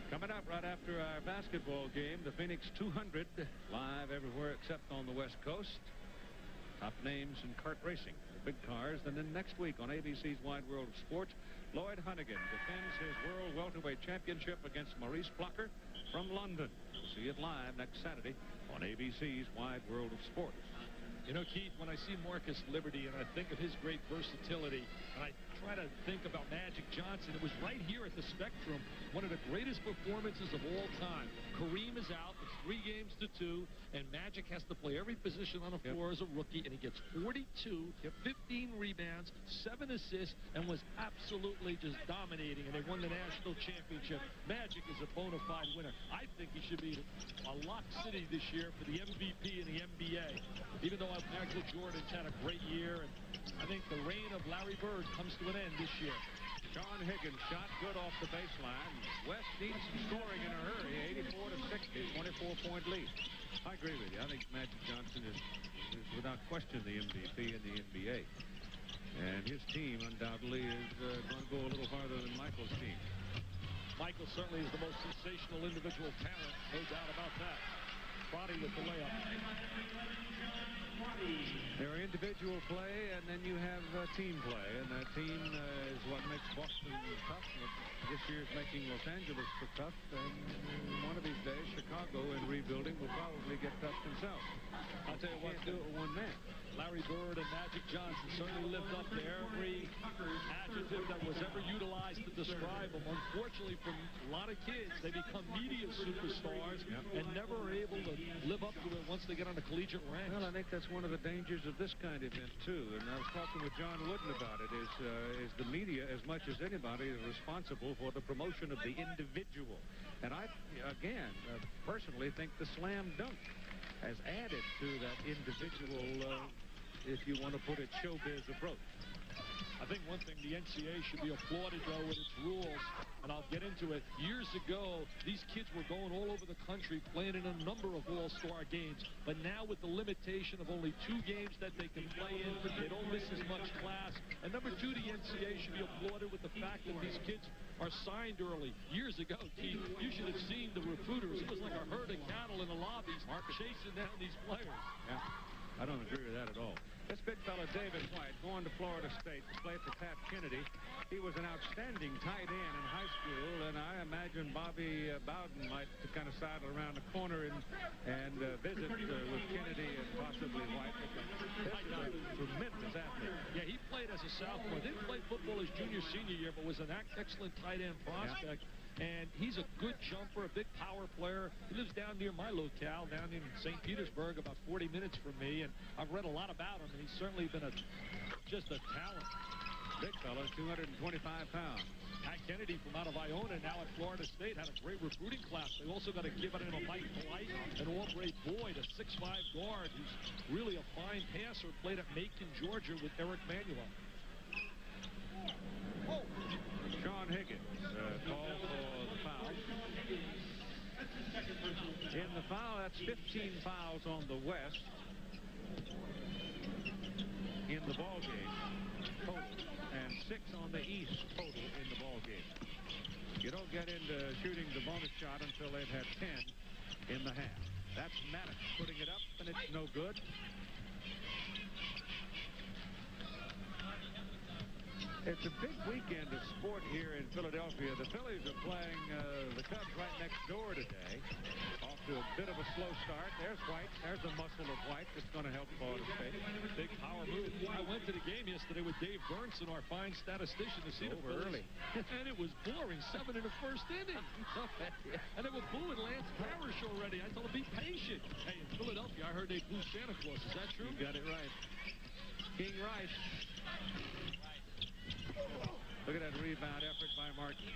Coming up right after our basketball game, the Phoenix 200, live everywhere except on the West Coast. Top names in kart racing, the big cars. And then next week on ABC's Wide World of Sports, Lloyd Hunnigan defends his World Welterweight Championship against Maurice Blocker from London. You'll see it live next Saturday on ABC's Wide World of Sports. You know, Keith, when I see Marcus Liberty and I think of his great versatility, and I try to think about Magic Johnson, it was right here at the Spectrum, one of the greatest performances of all time. Kareem is out, it's 3-2, and Magic has to play every position on the floor as a rookie, and he gets 42, 15 rebounds, 7 assists, and was absolutely just dominating, and they won the national championship. Magic is a bona fide winner. I think he should be a lock city this year for the MVP in the NBA, even though Michael Jordan's had a great year, and I think the reign of Larry Bird comes to an end this year. Sean Higgins shot good off the baseline. West needs some scoring in a hurry. 84-60, 24-point lead. I agree with you. I think Magic Johnson is without question the MVP in the NBA. And his team undoubtedly is going to go a little farther than Michael's team. Michael certainly is the most sensational individual talent, no doubt about that. Body with the layup. There are individual play, and then you have team play, and that team is what makes Boston tough. This year's making Los Angeles tough, and one of these days, Chicago in rebuilding will probably get tough themselves. I'll tell you what, do it with one man. Larry Bird and Magic Johnson certainly lived up to every adjective that was ever utilized to describe them. Unfortunately, for a lot of kids, they become media superstars and never are able to live up to it once they get on the collegiate ranks. Well, I think that's one of the dangers of this kind of event, too. And I was talking with John Wooden about it, is the media, as much as anybody, is responsible for the promotion of the individual. And I, again, personally think the slam dunk has added to that individual, if you want to put it, showbiz approach. I think one thing, the NCAA should be applauded, though, with its rules, and I'll get into it. Years ago, these kids were going all over the country playing in a number of all-star games, but now with the limitation of only 2 games that they can play in, they don't miss as much class. And number 2, the NCAA should be applauded with the fact that these kids are signed early. Years ago, Keith, you should have seen the recruiters. It was like a herd of cattle in the lobbies chasing down these players. Yeah, I don't agree with that at all. This big fella, David White, going to Florida State to play for Pat Kennedy. He was an outstanding tight end in high school, and I imagine Bobby Bowden might kind of sidle around the corner and visit with Kennedy and possibly White. This is a tremendous athlete. Yeah, he played as a sophomore. Didn't play football his junior, senior year, but was an excellent tight end prospect. Yeah. And he's a good jumper, a big power player. He lives down near my locale, down in St. Petersburg, about 40 minutes from me. And I've read a lot about him, and he's certainly been just a talent. Big fella, 225 pounds. Pat Kennedy from out of Iona, now at Florida State, had a great recruiting class. They also got to give it to Mike Polite, an all-great Boyd, a 6'5 guard who's really a fine passer, played at Macon, Georgia with Eric Manuel. Oh. Sean Higgins called for the foul. In the foul, that's 15 fouls on the West in the ball game total, and 6 on the East total in the ball game. You don't get into shooting the bonus shot until they've had 10 in the half. That's Maddox putting it up, and it's no good. It's a big weekend of sport here in Philadelphia. The Phillies are playing the Cubs right next door today. Off to a bit of a slow start. There's White. There's a muscle of White that's going to help Florida State. Big power move. I went to the game yesterday with Dave Burnson, our fine statistician, to see the Phillies. And it was boring. 7 in the first inning. And they were booing Lance Parrish already. I told him, be patient. Hey, in Philadelphia, I heard they boo Santa Claus. Is that true? You got it right. King Rice. Look at that rebound effort by Martin.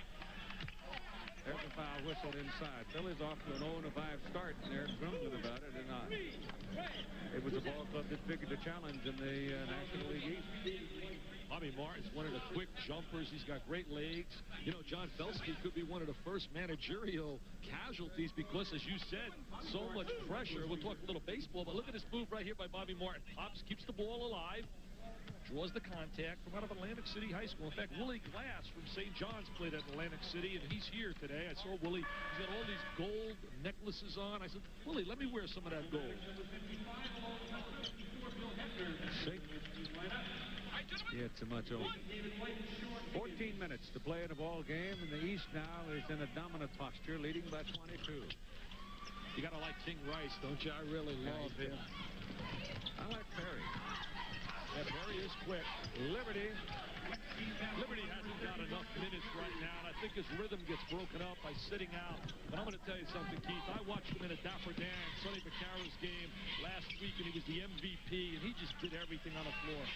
There's a foul whistled inside. Phillies off to an 0-5 start, and they're grumbling about it. And it was a ball club that figured the challenge in the National League East. Bobby Martin's one of the quick jumpers. He's got great legs. You know, John Felsky could be one of the first managerial casualties because, as you said, so much pressure. We'll talk a little baseball, but look at this move right here by Bobby Martin. Pops, keeps the ball alive. Draws the contact from out of Atlantic City High School. In fact, Willie Glass from St. John's played at Atlantic City, and he's here today. I saw Willie. He's got all these gold necklaces on. I said, Willie, let me wear some of that gold. See? Yeah, too much over. 14 minutes to play in a ball game, and the East now is in a dominant posture, leading by 22. You got to like King Rice, don't you? I really love him. I like Perry. Yeah, Perry is quick. Liberty hasn't got enough minutes right now, and I think his rhythm gets broken up by sitting out. But I'm going to tell you something, Keith. I watched him in a Dapper Dan, Sonny Vaccaro's game last week, and he was the MVP, and he just did everything on the floor.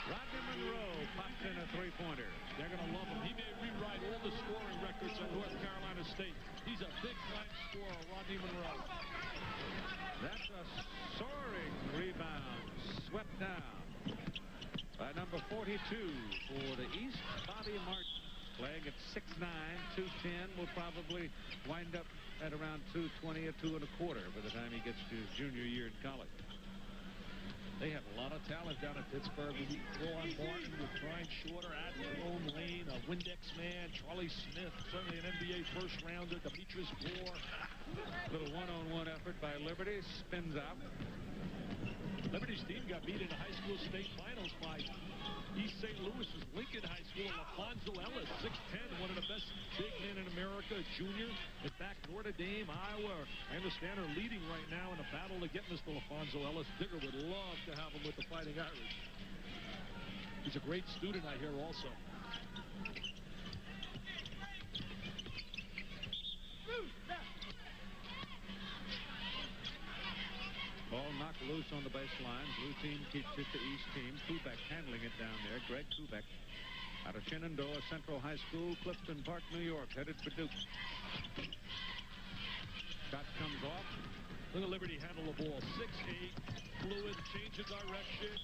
Rodney Monroe popped in a three-pointer. They're going to love him. He may rewrite all the scoring records at North Carolina State. He's a big-time scorer, Rodney Monroe. That's a soaring rebound. Swept down by number 42 for the East, Bobby Martin. Playing at 6'9", 210, will probably wind up at around 220 or 2 1/4 by the time he gets to his junior year in college. They have a lot of talent down in Pittsburgh. We throw on Martin with Brian Shorter, Adlon Lane, a Windex man, Charlie Smith, certainly an NBA first-rounder, Demetrius Moore. Little one-on-one effort by Liberty, spins out. Liberty's team got beat in the high school state finals by East St. Louis's Lincoln High School. Alfonso Ellis, 6'10", one of the best big men in America, junior. In fact, Notre Dame, Iowa, I understand are leading right now in a battle to get Mr. Alfonso Ellis. Digger would love to have him with the Fighting Irish. He's a great student, I hear, also. Ball knocked loose on the baseline. Blue team keeps it to East team. Kubek handling it down there. Greg Kubek out of Shenandoah Central High School, Clifton Park, New York, headed for Duke. Shot comes off. Look at Liberty handle the ball. 6'8", fluid, change of direction.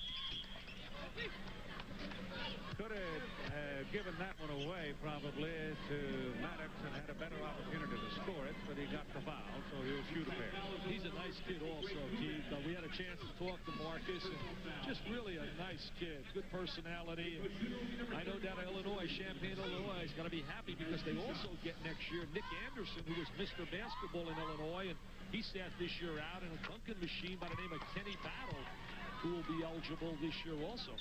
Could have given that one away probably to Maddox and had a better opportunity to score it, but he got the foul, so he'll shoot a pair. He's a nice kid also, Keith. We had a chance to talk to Marcus, and just really a nice kid. Good personality. And I know down in Illinois, Champaign, Illinois, is going to be happy because they also get next year Nick Anderson, who was Mr. Basketball in Illinois, and he sat this year out in a Duncan machine by the name of Kenny Battle, who will be eligible this year also.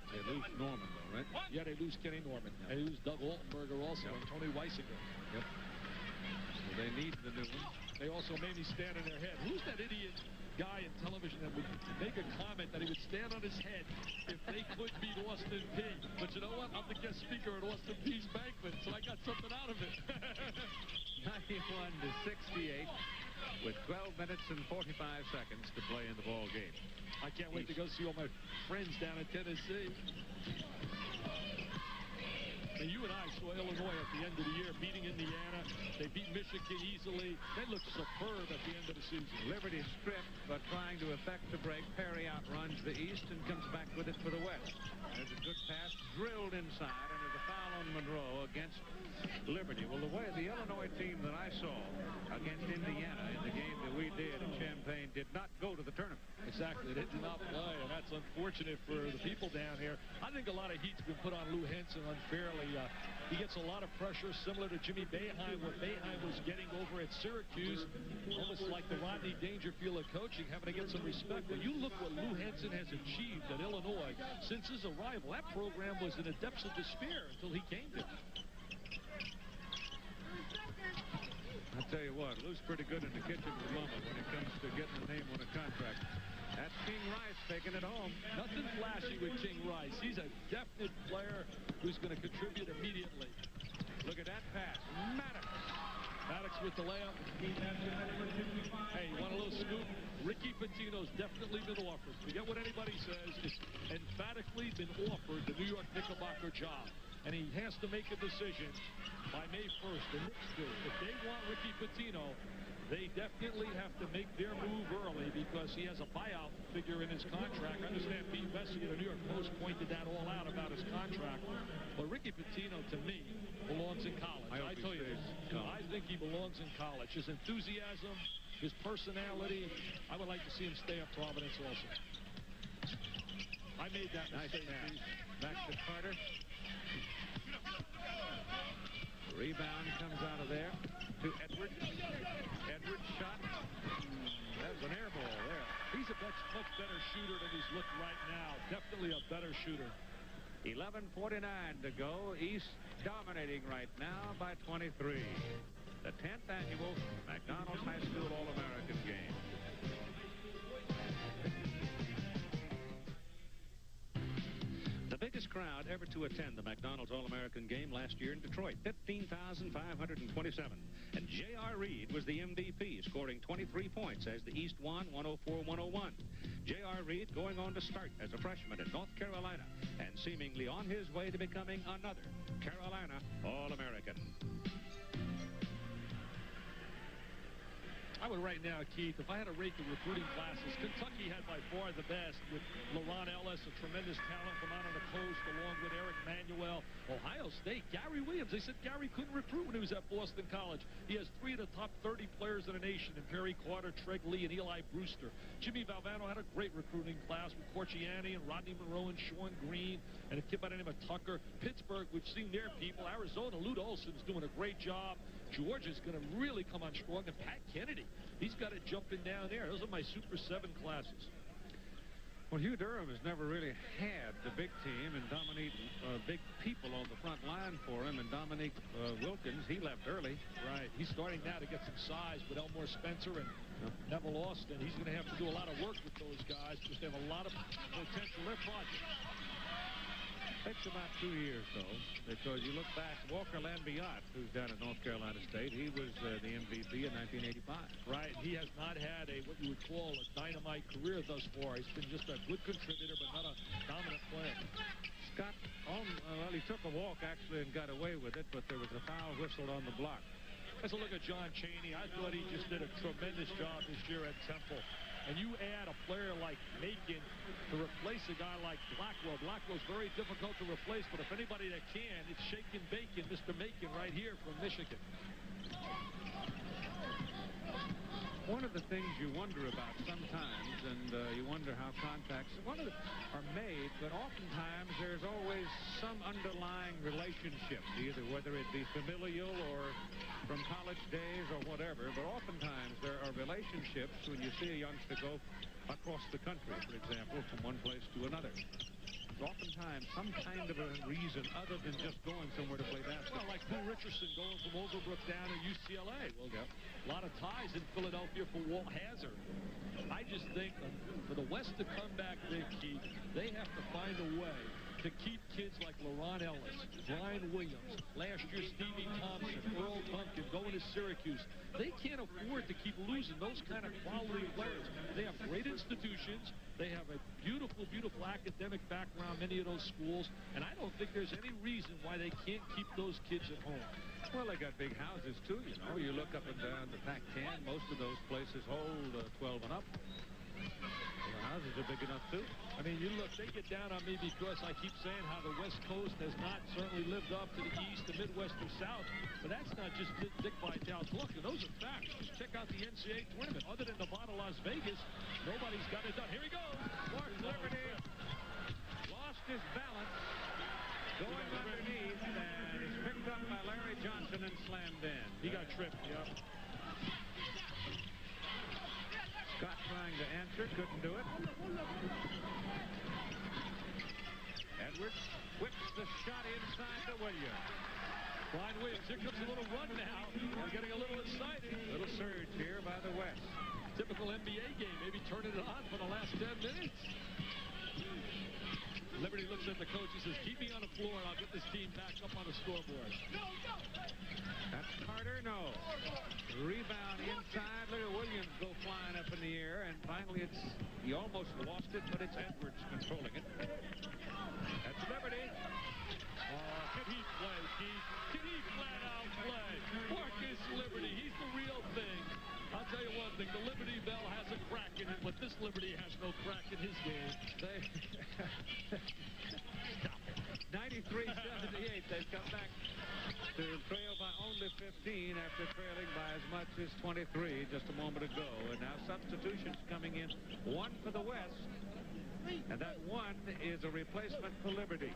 They lose Norman, though, right? Yeah, they lose Kenny Norman. They lose Doug Altenberger also, and Tony Weisinger. Yep. So they need the new one. They also made me stand on their head. Who's that idiot guy in television that would make a comment that he would stand on his head if they could beat Austin Peay? But you know what? I'm the guest speaker at Austin Peay's banquet, so I got something out of it. 91-68 with 12 minutes and 45 seconds to play in the ball game. I can't wait to go see all my friends down in Tennessee. And you and I saw Illinois at the end of the year beating Indiana. They beat Michigan easily. They looked superb at the end of the season. Liberty stripped, but trying to effect the break. Perry outruns the East and comes back with it for the West. There's a good pass drilled inside, and there's a foul on Monroe against Liberty. Well, the way the Illinois team that I saw against Indiana in the game that we did in Champaign did not go to the tournament. Exactly. They did not play, and that's unfortunate for the people down here. I think a lot of heat's been put on Lou Henson unfairly. He gets a lot of pressure, similar to Jimmy Boeheim, what Boeheim was getting over at Syracuse, almost like the Rodney Dangerfield of coaching, having to get some respect. But you look what Lou Henson has achieved at Illinois since his arrival. That program was in the depths of despair until he came there. I'll tell you what, Lou's pretty good in the kitchen with Mama when it comes to getting a name on a contract. That's King Rice taking it home. Nothing flashy with King Rice. He's a definite player who's going to contribute immediately. Look at that pass. Maddox with the layup. Hey, you want a little scoop? Ricky Pitino's definitely been offered. Forget what anybody says. It's emphatically been offered the New York Knickerbocker job. And he has to make a decision by May 1st. The Knicks do. If they want Ricky Pitino, they definitely have to make their move early because he has a buyout figure in his contract. I understand Pete Bessie of the New York Post pointed that all out about his contract. But Ricky Pitino, to me, belongs in college. I tell you this. I think he belongs in college. His enthusiasm, his personality. I would like to see him stay at Providence also. I made that mistake. Back to Carter. Rebound comes out of there to Edwards. Edwards shot. That was an air ball there. He's a much better shooter than he's looked right now. Definitely a better shooter. 11:49 to go. East dominating right now by 23. The 10th annual McDonald's High School All-American Game. The biggest crowd ever to attend the McDonald's All-American Game last year in Detroit, 15,527. And J.R. Reed was the MVP, scoring 23 points as the East won 104-101. J.R. Reed going on to start as a freshman at North Carolina and seemingly on his way to becoming another Carolina All-American. I would right now, Keith, if I had to rate the recruiting classes, Kentucky had by far the best with LaRon Ellis, a tremendous talent from out on the coast, along with Eric Manuel. Ohio State, Gary Williams. They said Gary couldn't recruit when he was at Boston College. He has 3 of the top 30 players in the nation, in Perry Carter, Treg Lee, and Eli Brewster. Jimmy Valvano had a great recruiting class with Corciani and Rodney Monroe and Sean Green, and a kid by the name of Tucker. Pittsburgh, which seen their people. Arizona, Lute Olson's doing a great job. Georgia's going to really come on strong, and Pat Kennedy, he's got it jumping down there. Those are my Super 7 classes. Well, Hugh Durham has never really had the big team, and Dominique, big people on the front line for him, and Dominique Wilkins, he left early. Right. He's starting now to get some size with Elmore Spencer and Neville Austin. He's going to have to do a lot of work with those guys because they have a lot of potential. Their project. Takes about 2 years, though, because you look back, Walker Lambiot, who's down at North Carolina State, he was the MVP in 1985. Right, he has not had what you would call a dynamite career thus far. He's been just a good contributor, but not a dominant player. Scott, well, he took a walk, actually, and got away with it, but there was a foul whistled on the block. Let's look at John Chaney. I thought he just did a tremendous job this year at Temple. and you add a player like Macon to replace a guy like Blackwell. Blackwell's very difficult to replace, but if anybody that can, it's Shakin' Bacon, Mr. Macon right here from Michigan. One of the things you wonder about sometimes, and you wonder how contacts are made, but oftentimes there's always some underlying relationship, either whether it be familial or from college days or whatever, but oftentimes there are relationships when you see a youngster go across the country, for example, from one place to another. Oftentimes some kind of a reason other than just going somewhere to play basketball. Well, like Pooh Richardson going from Overbrook down to UCLA. Well, a lot of ties in Philadelphia for Walt Hazard. I just think for the West to come back big, Keith, they have to find a way to keep kids like LaRon Ellis, Brian Williams, last year Stevie Thompson, Earl Duncan going to Syracuse. They can't afford to keep losing those kind of quality players. They have great institutions. They have a beautiful, beautiful academic background, many of those schools, and I don't think there's any reason why they can't keep those kids at home. Well, they got big houses, too, you know. You look up and down the Pac-10, most of those places hold 12 and up. The houses are big enough, too. I mean, you look, they get down on me because I keep saying how the West Coast has not certainly lived up to the East, the Midwest, or South. But that's not just Dick Vitale's look, and those are facts. Just check out the NCAA tournament. Other than Nevada, Las Vegas, nobody's got it done. Here he goes. Mark Liberty lost his balance going underneath, and is picked up by Larry Johnson and slammed in. He got tripped, yeah. Scott trying to answer, couldn't do it. Edwards whips the shot inside to Williams. Brian Williams, here comes a little run now. They're getting a little excited. Little surge here by the West. Typical NBA game, maybe turning it on for the last 10 minutes. Liberty looks at the coach and says, keep me on the floor and I'll get this team back up on the scoreboard. That's Carter, no. Rebound inside. Look at Williams go flying up in the air, and finally he almost lost it, but it's Edwards controlling it. That's Liberty. Can he play, Keith? Can he flat out play? Marcus Liberty, he's the real thing. I'll tell you one thing, the Liberty Bell has a crack in it, but this Liberty has no crack in his game. 93-78, they've come back to trail by only 15 after trailing by as much as 23 just a moment ago. And now substitutions coming in, one for the West, and that one is a replacement for Liberty.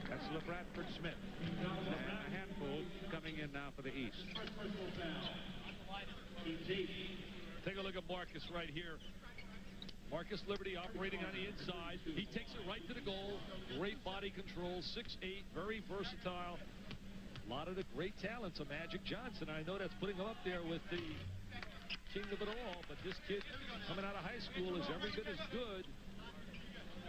That's LeBradford Smith, and a handful coming in now for the East. Take a look at Marcus right here. Marcus Liberty operating on the inside. He takes it right to the goal. Great body control, 6'8", very versatile. A lot of the great talents of Magic Johnson. I know that's putting him up there with the king of it all, but this kid coming out of high school is every bit as good.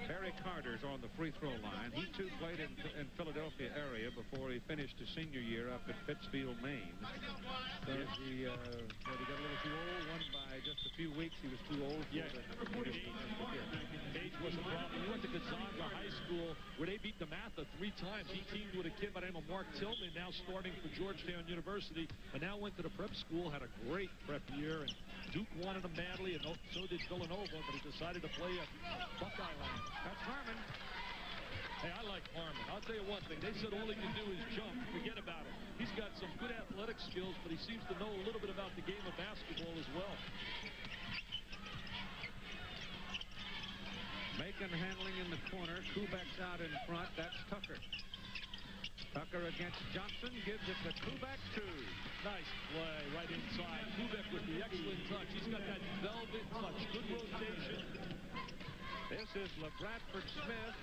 Barry Carter's on the free throw line. He, too, played in Philadelphia area before he finished his senior year up at Pittsfield, Maine. So he got a little too old. Won by just a few weeks. He was too old for Age was a problem. He went to Gonzaga High School, where they beat DeMatha 3 times. He teamed with a kid by the name of Mark Tillman, now starting for Georgetown University, but now went to the prep school, had a great prep year, and Duke wanted him badly, and so did Villanova, but he decided to play at Buckeye Land. That's Harmon. Hey, I like Harmon. I'll tell you one thing. They said all he can do is jump. Forget about it. He's got some good athletic skills, but he seems to know a little bit about the game of basketball as well. Macon handling in the corner. Kubek's out in front. That's Tucker. Tucker against Johnson. Gives it to Kubek, 2. Nice play right inside. Kubek with the excellent touch. He's got that velvet touch. Good rotation. This is LeBradford Smith.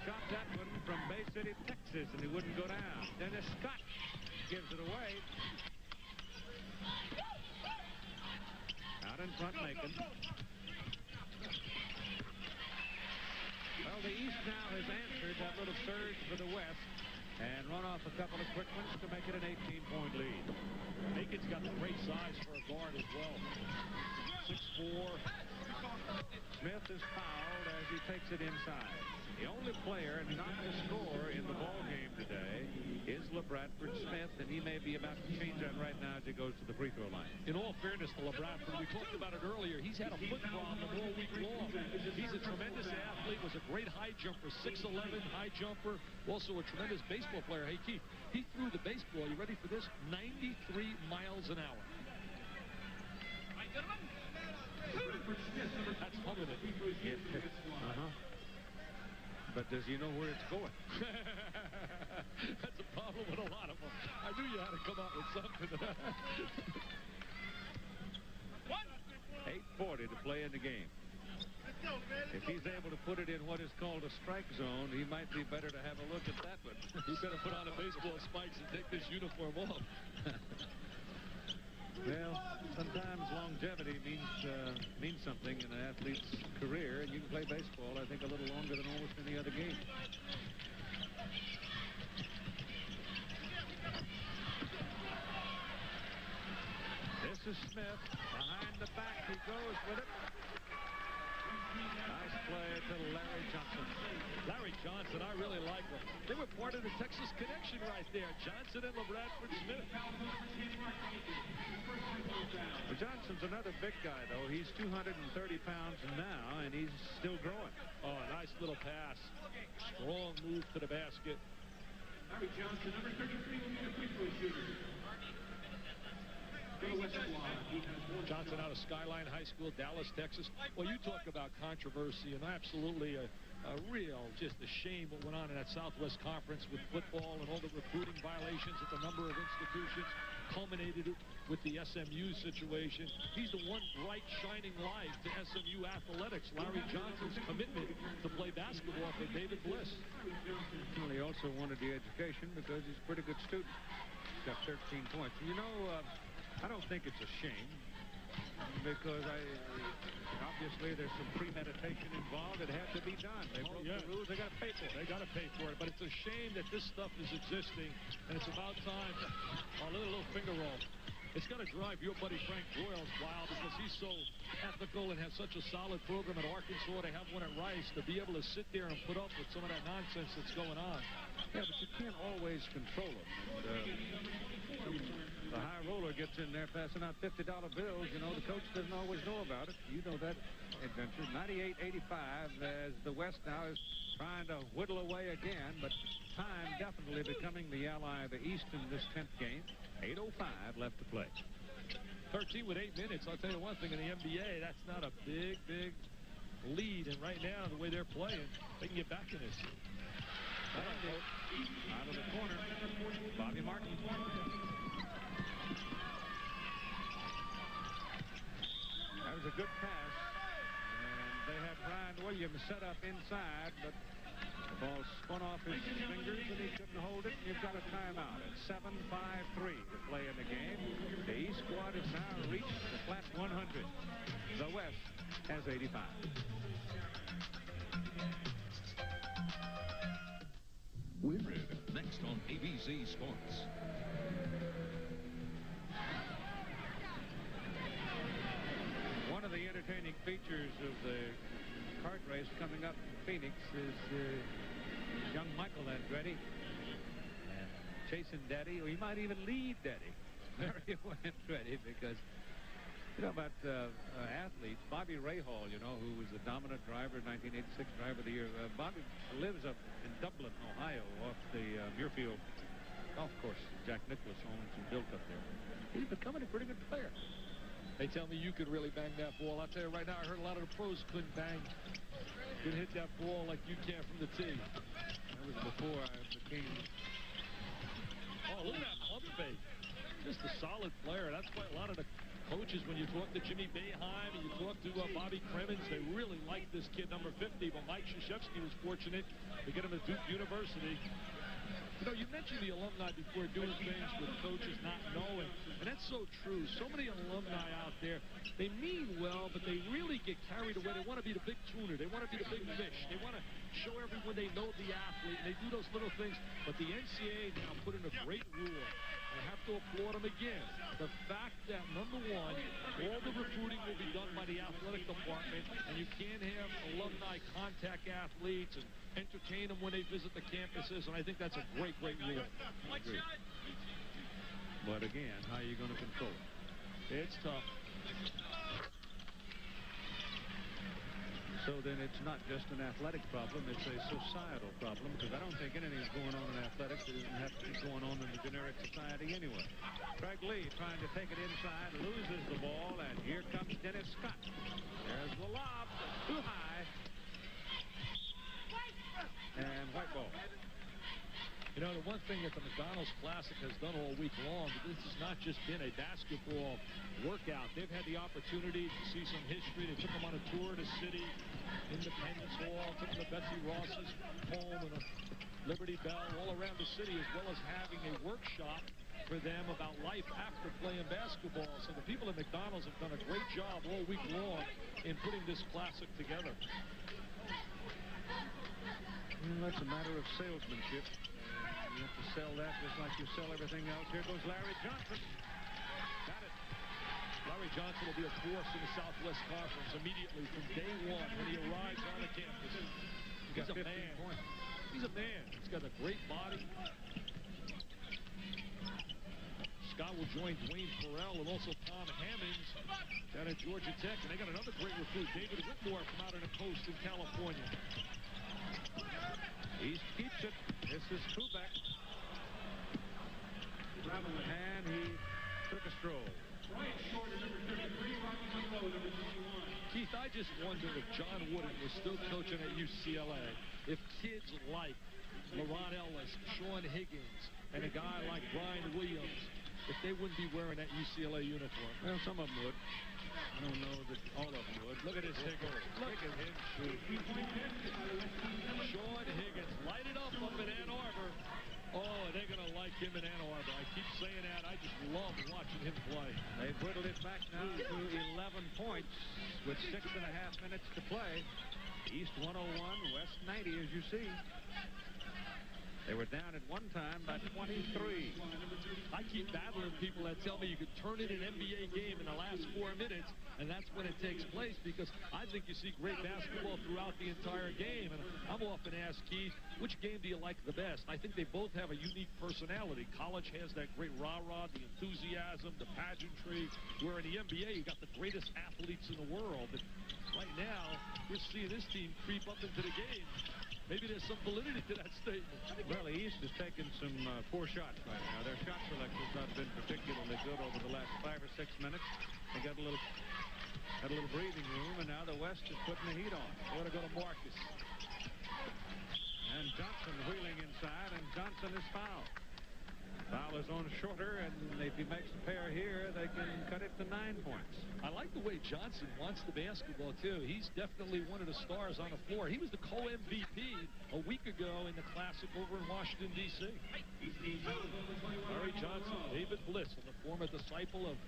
Got that one from Bay City, Texas, and he wouldn't go down. Dennis Scott gives it away. Out in front, Macon. Well, the East now has answered that little surge for the West and run off a couple of quick ones to make it an 18-point lead. Macon's got the great size for a guard as well. 6'4". Smith is fouled as he takes it inside. The only player not to score in the ball game today is LeBradford Smith, and he may be about to change that right now as he goes to the free throw line. In all fairness to LeBradford, we talked about it earlier. He's had a foot problem all week long. He's a tremendous athlete, was a great high jumper, 6'11", high jumper, also a tremendous baseball player. Hey, Keith, he threw the baseball, you ready for this? 93 miles an hour. That's humming it. But does he know where it's going? That's a problem with a lot of them. I knew you had to come up with something. 8:40 to play in the game. If he's able to put it in what is called a strike zone, he might be better to have a look at that one. He better put on a baseball spikes and take this uniform off. Well, sometimes longevity means something in an athlete's career, and you can play baseball, I think, a little longer than almost any other game. This is Smith. Behind the back, he goes with it. Nice play to Larry Johnson. Larry Johnson, I really like him. They were part of the Texas connection right there. Johnson and LeBradford Smith. Well, Johnson's another big guy, though. He's 230 pounds now, and he's still growing. Oh, nice little pass. Strong move to the basket. Larry Johnson, number 33, will be the free throw shooter. Johnson out of Skyline High School, Dallas, Texas. Well, you talk about controversy, and absolutely a real, just a shame what went on in that Southwest Conference with football and all the recruiting violations at the number of institutions, culminated with the SMU situation. He's the one bright, shining light to SMU athletics. Larry Johnson's commitment to play basketball for David Bliss. Well, he also wanted the education because he's a pretty good student. He's got 13 points. You know, I don't think it's a shame because obviously there's some premeditation involved. It had to be done. They broke the rules. They got to pay for it. They got to pay for it. But it's a shame that this stuff is existing, and it's about time. A little finger roll. It's got to drive your buddy Frank Broyles wild because he's so ethical and has such a solid program at Arkansas. To have one at Rice, to be able to sit there and put up with some of that nonsense that's going on. Yeah, but you can't always control it. The high roller gets in there passing out $50 bills. You know, the coach doesn't always know about it. You know that adventure. 98-85 as the West now is trying to whittle away again, but time definitely becoming the ally of the East in this 10th game. 8:05 left to play. 13 with 8 minutes. I'll tell you one thing, in the NBA, that's not a big lead. And right now, the way they're playing, they can get back in this. Out of the corner, Bobby Martin. That was a good pass. And they had Brian Williams set up inside, but the ball spun off his fingers and he couldn't hold it. You've got a timeout at 7:53 to play in the game. The East squad has now reached the flat 100. The West has 85. Winrid, next on ABC Sports. One of the entertaining features of the kart race coming up in Phoenix is young Michael Andretti and chasing Daddy, or he might even lead Daddy, Mario Andretti, because you know about athletes. Bobby Rahal, you know, who was the dominant driver, 1986 Driver of the Year. Bobby lives up in Dublin, Ohio, off the Muirfield golf course Jack Nicklaus owns and built up there. He's becoming a pretty good player. They tell me you could really bang that ball. I'll tell you right now, I heard a lot of the pros couldn't hit that ball like you can from the tee. That was before I became... Oh, look at that pump fake. Just a solid player. That's why a lot of the coaches, when you talk to Jimmy Boeheim and you talk to Bobby Cremins, they really like this kid, number 50. But Mike Krzyzewski was fortunate to get him at Duke University. You know, you mentioned the alumni before doing things with coaches not knowing, and that's so true. So many alumni out there, they mean well, but they really get carried away. They want to be the big tuner. They want to be the big fish. They want to show everyone they know the athlete, and they do those little things. But the NCAA now put in a great rule. They have to to applaud him again. The fact that, number one, all the recruiting will be done by the athletic department, and you can't have alumni contact athletes and entertain them when they visit the campuses, and I think that's a great, great rule. I agree. But again, how are you going to control it? It's tough. So then it's not just an athletic problem, it's a societal problem, because I don't think anything's going on in athletics that doesn't have to be going on in the generic society anyway. Craig Lee trying to take it inside, loses the ball, and here comes Dennis Scott. There's the lob, too high. And white ball. You know, the one thing that the McDonald's Classic has done all week long, this has not just been a basketball workout. They've had the opportunity to see some history. They took them on a tour of the city, Independence Hall, took them to Betsy Ross's home and a Liberty Bell, all around the city, as well as having a workshop for them about life after playing basketball. So the people at McDonald's have done a great job all week long in putting this classic together. Well, that's a matter of salesmanship. You have to sell that just like you sell everything else. Here goes Larry Johnson. Got it. Larry Johnson will be a force in the Southwest Conference immediately from day one when he arrives on the campus. He's a man. Points. He's a man. He's got a great body. Scott will join Dwayne Farrell and also Tom Hammonds down at Georgia Tech. And they got another great recruit, David Whitmore, from out on the coast in California. East keeps it. This is Kubek. And he took a stroll. Keith, I just wonder if John Wooden was still coaching at UCLA, if kids like LaRon Ellis, Sean Higgins, and a guy like Brian Williams, if they wouldn't be wearing that UCLA uniform. Well, some of them would. I don't know that all of them would. Look at his Higgins. Look at him shoot. Sean Higgins lighted up in Ann Arbor. Oh, they're going to like him in Ann Arbor. I keep saying that. I just love watching him play. They've whittled it back now to 11 points with 6.5 minutes to play. East 101, West 90, as you see. They were down at one time by 23. I keep battling people that tell me you could turn in an NBA game in the last 4 minutes, and that's when it takes place, because I think you see great basketball throughout the entire game. And I'm often asked, Keith, which game do you like the best? I think they both have a unique personality. College has that great rah-rah, the enthusiasm, the pageantry, where in the NBA you got the greatest athletes in the world. And right now, we're seeing this team creep up into the game. Maybe there's some validity to that statement. Well, the East has taken some poor shots right now. Their shot selection's not been particularly good over the last 5 or 6 minutes. They got a little breathing room, and now the West is putting the heat on. They want to go to Marcus. And Johnson wheeling inside, and Johnson is fouled. Foul is on Shorter, and if he makes a pair here, they can cut it to 9 points. I like the way Johnson wants the basketball, too. He's definitely one of the stars on the floor. He was the co-MVP a week ago in the Classic over in Washington, D.C. Larry Johnson, David Bliss, and the former disciple of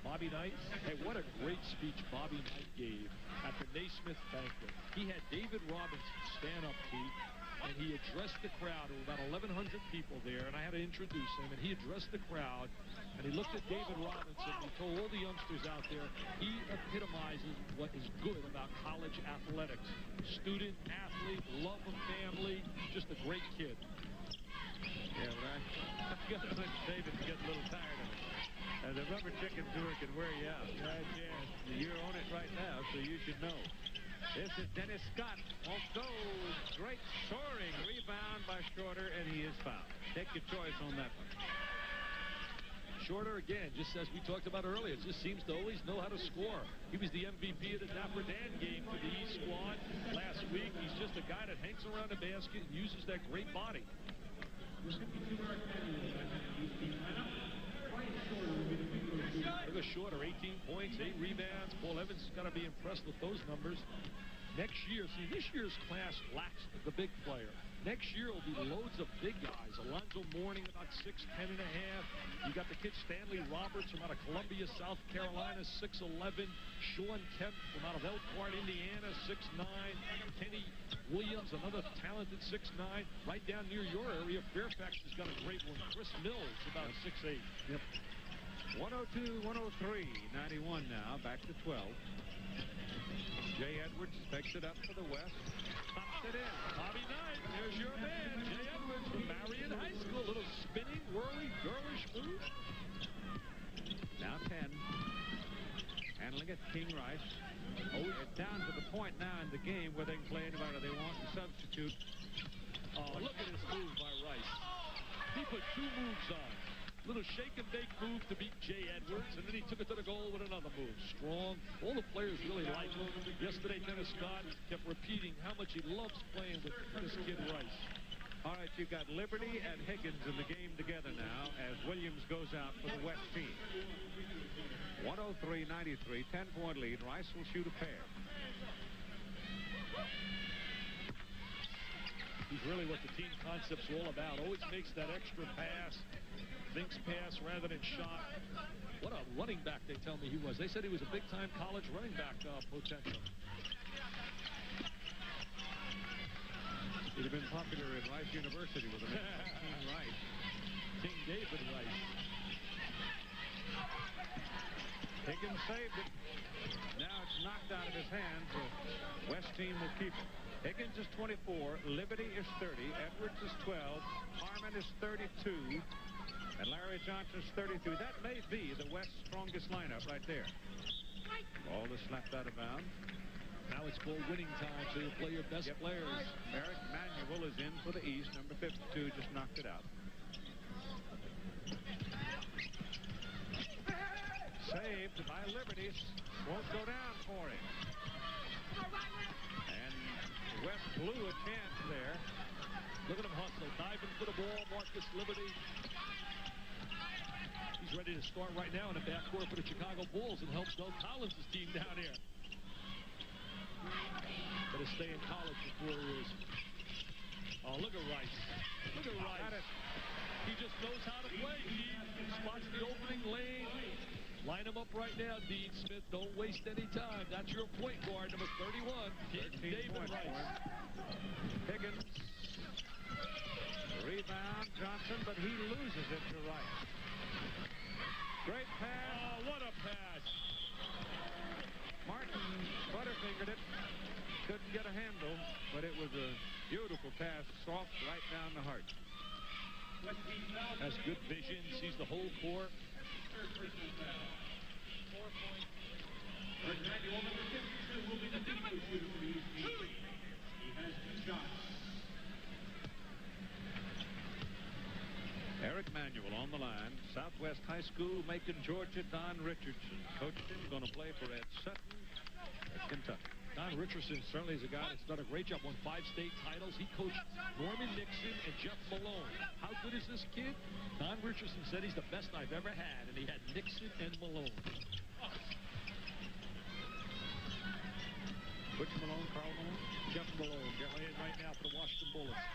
Bobby Knight. Hey, what a great speech Bobby Knight gave at the Naismith banquet. He had David Robinson stand up, Pete, and he addressed the crowd. There were about 1,100 people there, and I had to introduce him, and he addressed the crowd, and he looked at David Robinson, and he told all the youngsters out there, he epitomizes what is good about college athletics. Student, athlete, love of family, just a great kid. Yeah, but I've got to let David get a little tired of it. The rubber chicken tour can wear you out. Right, yeah. You're on it right now, so you should know. This is Dennis Scott. Won't go. Great soaring rebound by Shorter, and he is fouled. Take your choice on that one. Shorter, again, just as we talked about earlier, just seems to always know how to score. He was the MVP of the Dapper Dan game for the East squad last week. He's just a guy that hangs around the basket and uses that great body. Look at Shorter, 18 points, 8 rebounds. Paul Evans has got to be impressed with those numbers. Next year, see, this year's class lacks the big player. Next year will be loads of big guys. Alonzo Mourning, about 6'10 and a half. You got the kid Stanley Roberts from out of Columbia, South Carolina, 6'11. Sean Kemp from out of Elkhart, Indiana, 6'9. Kenny Williams, another talented 6'9. Right down near your area, Fairfax has got a great one. Chris Mills, about 6'8. Yep. 102, 103, 91 now, back to 12. Jay Edwards takes it up for the West. Pops it in. Bobby Knight, there's your man, Jay Edwards from Marion High School. A little spinning, whirly, girlish move. Now 10. Handling it, King Rice. Oh, it's down to the point now in the game where they can play anybody they want and substitute. Oh, look at this move by Rice. He put 2 moves on. Little shake and bake move to beat Jay Edwards, and then he took it to the goal with another move. Strong. All the players really like him. Yesterday, Dennis Scott kept repeating how much he loves playing with this kid Rice. All right, you've got Liberty and Higgins in the game together now as Williams goes out for the West team. 103-93, 10-point lead. Rice will shoot a pair. He's really what the team concept's all about. Always makes that extra pass. Thinks pass rather than shot. What a running back they tell me he was. They said he was a big-time college running back potential. He'd have been popular at Rice University with him. King Rice. King David Rice. Higgins saved it. Now it's knocked out of his hands. The West team will keep it. Higgins is 24. Liberty is 30. Edwards is 12. Harmon is 32. And Larry Johnson's 33. That may be the West's strongest lineup right there. Ball is slapped out of bounds. Now it's ball winning time, so you play your best players. Eric Manuel is in for the East. Number 52 just knocked it out. Saved by Liberty. Won't go down for him. And West blew a chance there. Look at him hustle. Diving for the ball. Marcus Liberty. He's ready to start right now in the backcourt for the Chicago Bulls and help Doug Collins' team down here. Better stay in college before he is. Oh, look at Rice. Look at Rice. He just knows how to play. He spots the opening lane. Line him up right now, Dean Smith. Don't waste any time. That's your point guard, number 31, David Rice. Higgins. Rebound, Johnson, but he loses it to Rice. Great pass. Oh, what a pass. Martin butterfingered it. Couldn't get a handle, but it was a beautiful pass, soft right down the heart. Has good vision, sees the whole court. Manuel, number 52, will be the debut shooter for the East team. He has 2 shots. Eric Manuel on the line. Southwest High School, Macon, Georgia. Don Richardson coached him. Going to play for Ed Sutton at Kentucky. Don Richardson certainly is a guy that's done a great job. Won 5 state titles. He coached Norman Nixon and Jeff Malone. How good is this kid? Don Richardson said he's the best I've ever had, and he had Nixon and Malone. Which Malone? Carl Malone? Jeff Malone. They're playing right now for the Washington Bullets.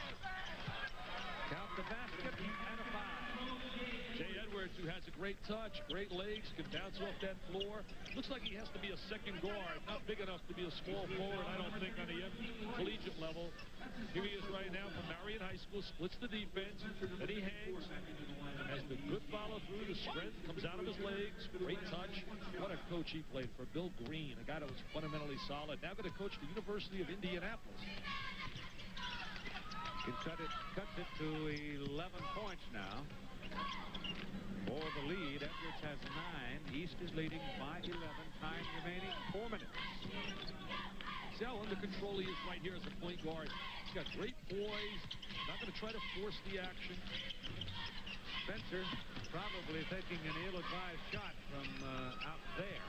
Count the basket and a foul. Jay Edwards, who has a great touch, great legs, can bounce off that floor. Looks like he has to be a second guard, not big enough to be a small forward, I don't think, on the collegiate level. Here he is right now from Marion High School, splits the defense, and he hangs. Has the good follow through, the strength comes out of his legs, great touch. What a coach he played for, Bill Green, a guy that was fundamentally solid. Now going to coach the University of Indianapolis. He cuts it to 11 points now. For the lead, Edwards has 9. East is leading by 11. Time remaining 4 minutes. See how under control he is right here as a point guard. He's got great poise. Not going to try to force the action. Spencer probably taking an ill-advised shot from out there.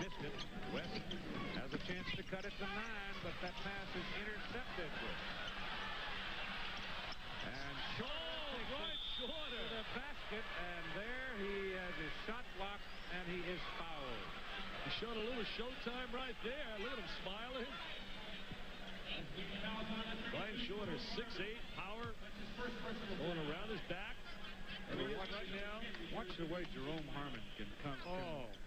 Missed it. West has a chance to cut it to 9, but that pass is intercepted. And right shorter to the basket, and there he has his shot blocked, and he is fouled. He showed a little showtime right there. Look at him smiling. Brian Shorter, 6'8", Going around his back. And right now, watch the way Jerome Harmon can come.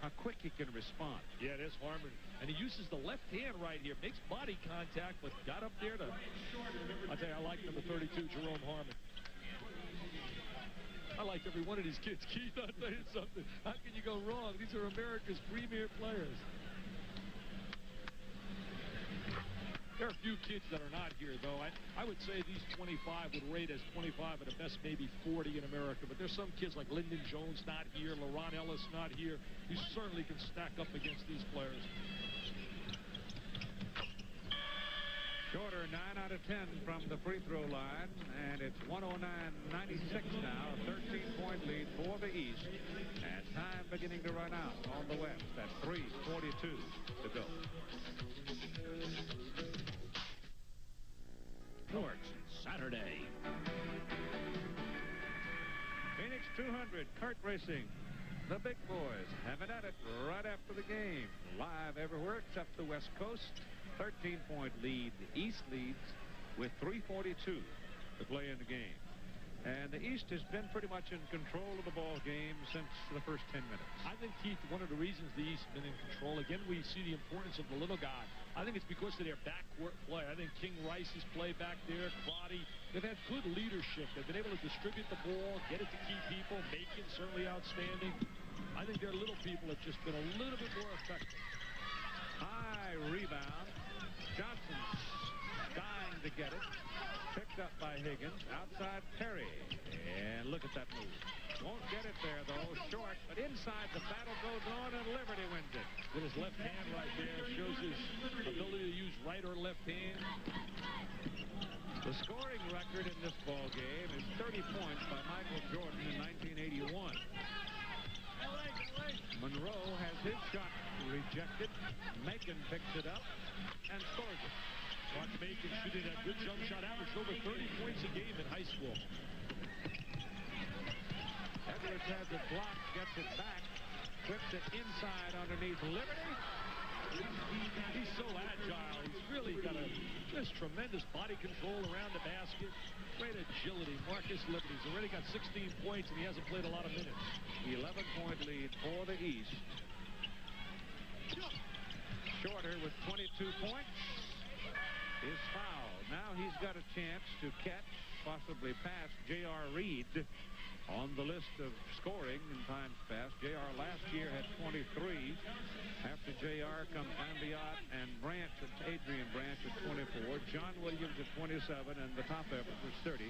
How quick he can respond. Yeah, there's Harmon. And he uses the left hand right here. Makes body contact, but got up there to... I'll tell you, I like number 32, Jerome Harmon. I like every one of these kids. Keith, I'll tell you something. How can you go wrong? These are America's premier players. There are a few kids that are not here, though. I would say these 25 would rate as 25 at the best, maybe 40 in America. But there's some kids like Lyndon Jones not here, LaRon Ellis not here. You certainly can stack up against these players. Shorter, 9 out of 10 from the free throw line, and it's 109-96 now, 13-point lead for the East, and time beginning to run out on the West at 3:42 to go. Sports Saturday. Phoenix 200 kart racing. The big boys having at it right after the game. Live everywhere except the West Coast. 13-point lead. The East leads with 3:42 to play in the game. And the East has been pretty much in control of the ball game since the first 10 minutes. I think, Keith, one of the reasons the East has been in control, again, we see the importance of the little guy. I think it's because of their backcourt play. I think King Rice's play back there, Crotty, they've had good leadership. They've been able to distribute the ball, get it to key people. Macon certainly outstanding. I think their little people have just been a little bit more effective. High rebound. Johnson dying to get it. Picked up by Higgins. Outside Perry. And look at that move. Won't get it there, though. Short. But inside, the battle goes on, and Liberty wins it. With his left hand right there. Shows his ability to use right or left hand. The scoring record in this ball game is 30 points by Michael Jordan in 1981. Monroe has his shot rejected. Macon picks it up and scores it. Watch Macon shooting a good jump shot, averaged over 30 points a game in high school. Edwards has it blocked, gets it back, whips it inside underneath Liberty. He's so agile. He's really got just tremendous body control around the basket. Great agility. Marcus Liberty's already got 16 points, and he hasn't played a lot of minutes. 11-point lead for the East. Shorter with 22 points is fouled. Now he's got a chance to catch, possibly pass J.R. Reed on the list of scoring in times past. J.R. last year had 23. After J.R. comes Ambiot and Branch, Adrian Branch at 24. John Williams at 27, and the top effort was 30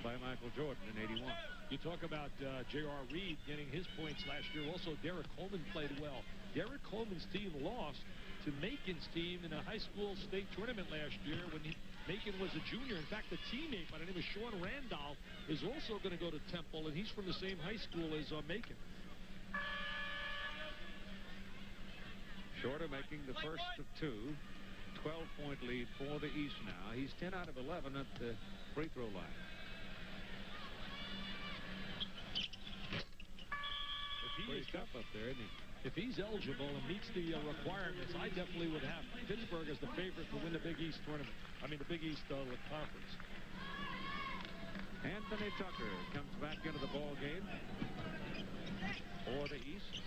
by Michael Jordan in 81. You talk about J.R. Reed getting his points last year. Also, Derek Coleman played well. Derek Coleman's team lost to Macon's team in a high school state tournament last year when Macon was a junior. In fact, a teammate by the name of Sean Randolph is also going to go to Temple, and he's from the same high school as Macon. Shorter making the first of two. 12-point lead for the East now. He's 10 out of 11 at the free throw line. He's tough up there, isn't he? If he's eligible and meets the requirements, I definitely would have Pittsburgh as the favorite to win the Big East tournament. I mean, the Big East conference. Anthony Tucker comes back into the ball game for the East.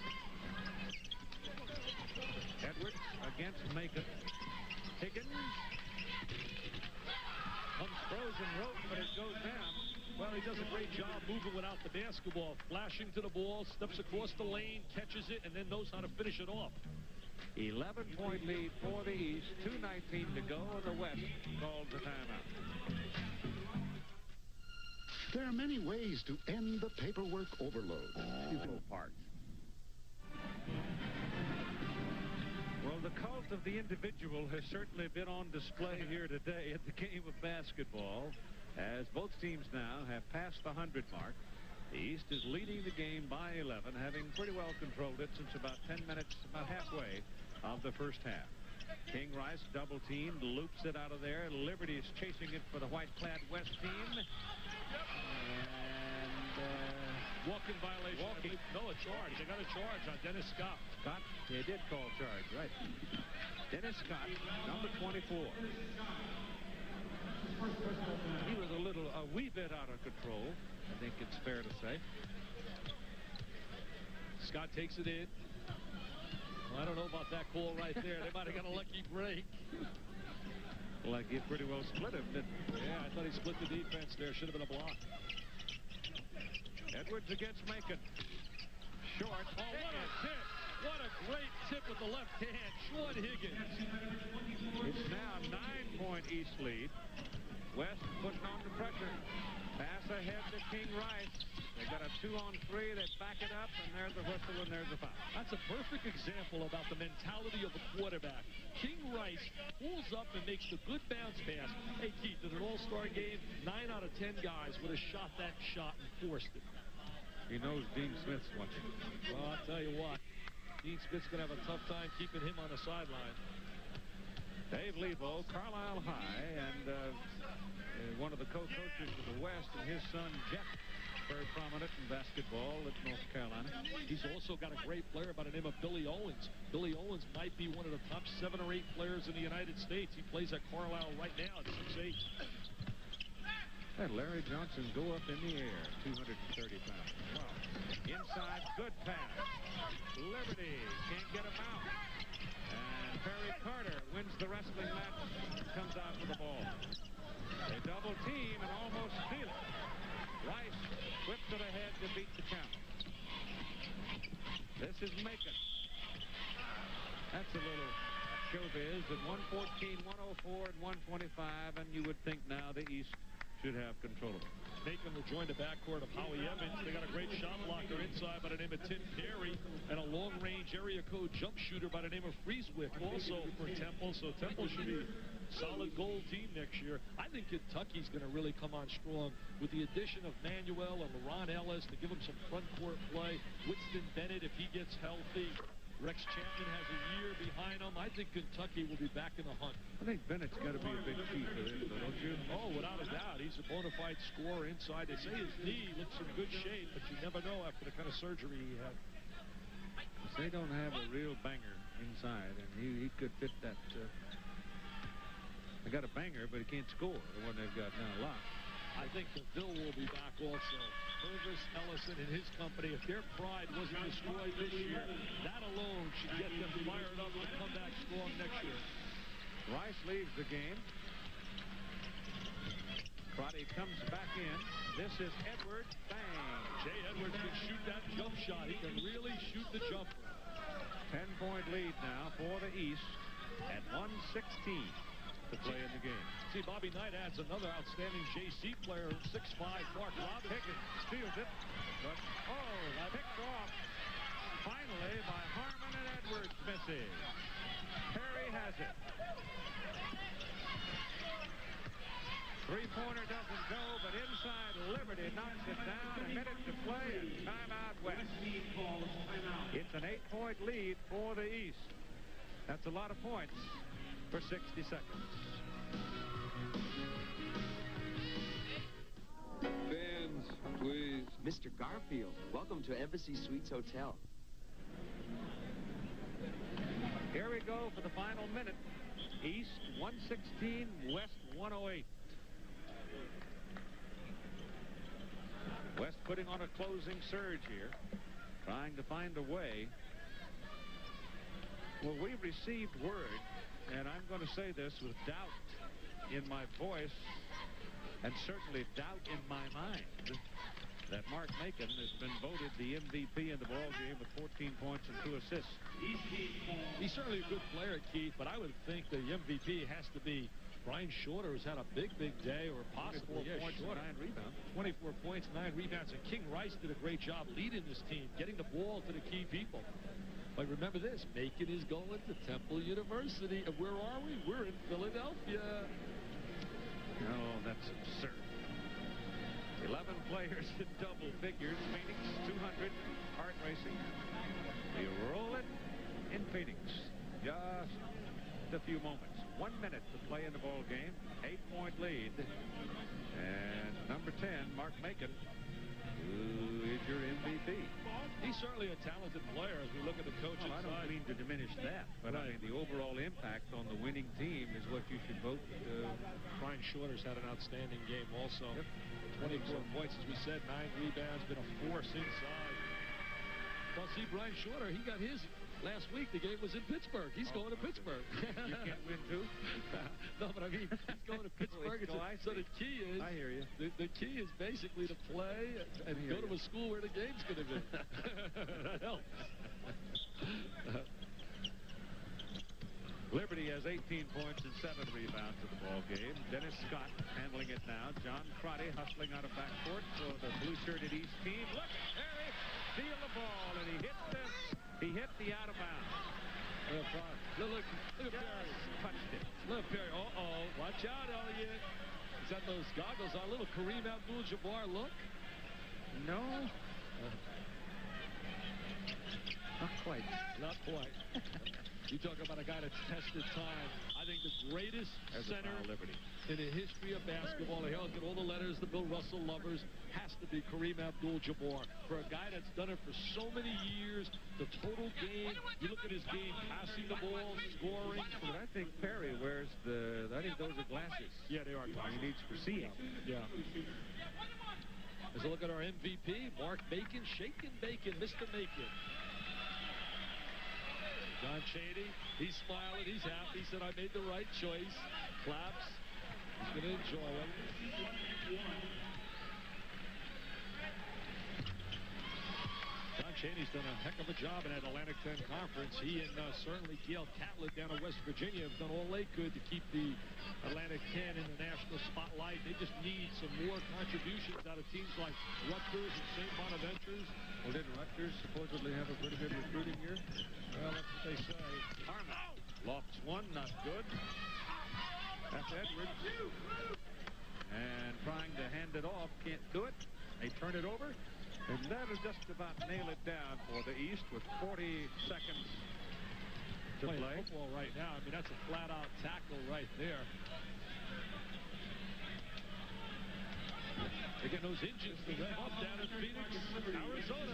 Edwards against Macon. Higgins comes frozen rope, but it goes down. Well, he does a great job moving without the basketball, flashing to the ball, steps across the lane, catches it, and then knows how to finish it off. 11-point lead for the East, 2:19 to go, and the West calls the timeout. There are many ways to end the paperwork overload. Parts. Well, the cult of the individual has certainly been on display here today at the game of basketball, as both teams now have passed the 100 mark. The East is leading the game by 11, having pretty well controlled it since about 10 minutes, about halfway of the first half. King Rice double-teamed, loops it out of there. Liberty is chasing it for the white-clad West team. And walking violation. No, a charge. They got a charge on Dennis Scott. Scott, they did call charge, right. Dennis Scott, number 24. He was a wee bit out of control, I think it's fair to say. Scott takes it in. Well, I don't know about that call right there. They might have got a lucky break. Like he pretty well split him, didn't he? Yeah, I thought he split the defense there. Should have been a block. Edwards against Macon. Short. Oh, what a tip. What a great tip with the left hand. Short Higgins. It's now a 9-point East lead. West putting on the pressure. Pass ahead to King Rice. They got a 2-on-3. They back it up, and there's a whistle, and there's a foul. That's a perfect example about the mentality of a quarterback. King Rice pulls up and makes the good bounce pass. Hey, Keith, in an all-star game, 9 out of 10 guys would have shot that shot and forced it. He knows Dean Smith's watching. Well, I'll tell you what. Dean Smith's going to have a tough time keeping him on the sideline. Dave Lebo, Carlisle High, and one of the co-coaches of the West, and his son, Jeff, very prominent in basketball at North Carolina. He's also got a great player by the name of Billy Owens. Billy Owens might be one of the top 7 or 8 players in the United States. He plays at Carlisle right now at 6'8". And Larry Johnson go up in the air, 230 pounds. Wow. Inside, good pass. Liberty can't get him out. And Perry Carter wins the wrestling match, comes out with the ball. They double team and almost steal it. Rice whips it ahead to beat the count. This is Macon. That's a little showbiz at 114, 104, and 125, and you would think now the East should have control of it. Macon will join the backcourt of Howie Evans. They got a great shot blocker inside by the name of Tim Perry and a long-range area code jump shooter by the name of Frieswick also for Temple. So Temple should be a solid goal team next year. I think Kentucky's going to really come on strong with the addition of Manuel and LaRon Ellis to give them some front court play. Winston Bennett, if he gets healthy. Rex Chapman has a year behind him. I think Kentucky will be back in the hunt. I think Bennett's got to be a big key for this, don't you? Oh, without a doubt. He's a bona fide scorer inside. They say his knee looks in good shape, but you never know after the kind of surgery he had. They don't have a real banger inside, and he could fit that. They got a banger, but he can't score, the one they've got now locked. I think DeVille will be back also. Purvis, Ellison, and his company, if their pride wasn't destroyed this year, that alone should get them fired up and come back strong next year. Rice leaves the game. Crotty comes back in. This is Edwards. Bang! Jay Edwards can shoot that jump shot. He can really shoot the jumper. 10-point lead now for the East at 1:16 to play in the game. See, Bobby Knight adds another outstanding JC player, 6'5", Mark Robinson. Higgins steals it, but picked off finally by Harmon, and Edwards misses. Perry has it. Three-pointer doesn't go, but inside Liberty knocks it down. A minute to play and timeout West. It's an 8-point lead for the East. That's a lot of points for 60 seconds. Fans, please. Mr. Garfield, welcome to Embassy Suites Hotel. Here we go for the final minute. East 116, West 108. West putting on a closing surge here, trying to find a way. Well, we've received word, and I'm going to say this with doubt in my voice and certainly doubt in my mind, that Mark Macon has been voted the MVP in the ball game with 14 points and 2 assists. He's certainly a good player, Keith, but I would think the MVP has to be Brian Shorter, who's had a big day, or possibly 24 points Shorter. and 9 rebounds. 24 points, 9 rebounds, and King Rice did a great job leading this team, getting the ball to the key people. But remember this, Macon is going to Temple University, and where are we? We're in Philadelphia. No, that's absurd. 11 players in double figures. Phoenix, 200. Heart racing. We roll it in Phoenix. Just a few moments. 1 minute to play in the ball game. 8-point lead. And number 10, Mark Macon, who is your MVP. He's certainly a talented player as we look at the coaching I don't mean to diminish that, but I mean the overall impact on the winning team is what you should vote. Brian Shorter's had an outstanding game also. Yep. 24 points, as we said, 9 rebounds, been a force inside. Well, see, Brian Shorter, he got his last week. The game was in Pittsburgh. He's going to Pittsburgh. You can't win too? No, but I mean, he's going to Pittsburgh. So the key is, I hear you. The key is basically to play and go to a school where the game's going to be. That helps. Liberty has 18 points and 7 rebounds in the ball game. Dennis Scott handling it now. John Crotty hustling out of backcourt for the blue-shirted East team. Look, Perry steal the ball, and he hit the out of bounds. Look at Perry. Touched it. Look, Perry. Watch out, Elliot. Is that those goggles? Our little Kareem Abdul-Jabbar look? No. Not quite. Not quite. You talk about a guy that tested time. I think the greatest center in the history of basketball. Here, look at all the letters, the Bill Russell lovers, has to be Kareem Abdul-Jabbar. For a guy that's done it for so many years, the total game, you look at his game, passing the ball, scoring. But I think Perry wears I think those are glasses. Yeah, they are glasses. He needs for seeing. Yeah. Let's look at our MVP, Mark Macon, shaking bacon, Mr. Macon. John Chaney, he's smiling, he's happy. He said, I made the right choice. Claps. He's going to enjoy it. John Chaney's done a heck of a job in that Atlantic 10 Conference. He and certainly Gail Catlett down in West Virginia have done all they could to keep the Atlantic 10 in the national spotlight. They just need some more contributions out of teams like Rutgers and St. Bonaventure's. Well, didn't Rutgers supposedly have a pretty good recruiting year? Well, that's what they say. Harmon lofts one, not good. That's Edwards. And trying to hand it off, can't do it. They turn it over, and that'll just about nail it down for the East with 40 seconds to play. Football right now. I mean, that's a flat-out tackle right there. They're getting those engines to rev up down in Phoenix, Arizona.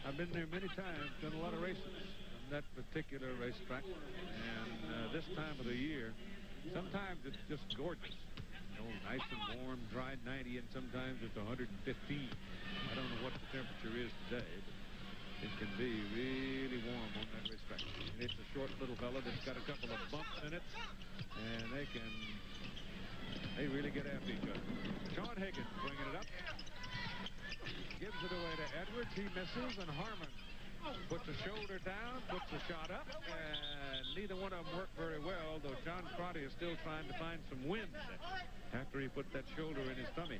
I've been there many times, done a lot of races on that particular racetrack. And this time of the year, sometimes it's just gorgeous. You know, nice and warm, dry 90, and sometimes it's 115. I don't know what the temperature is today, but it can be really warm on that racetrack. And it's a short little fella that's got a couple of bumps in it, and they really get after each other. Sean Higgins bringing it up. Gives it away to Edwards. He misses, and Harmon puts a shoulder down, puts a shot up, and neither one of them work very well, though John Crotty is still trying to find some wind after he put that shoulder in his tummy.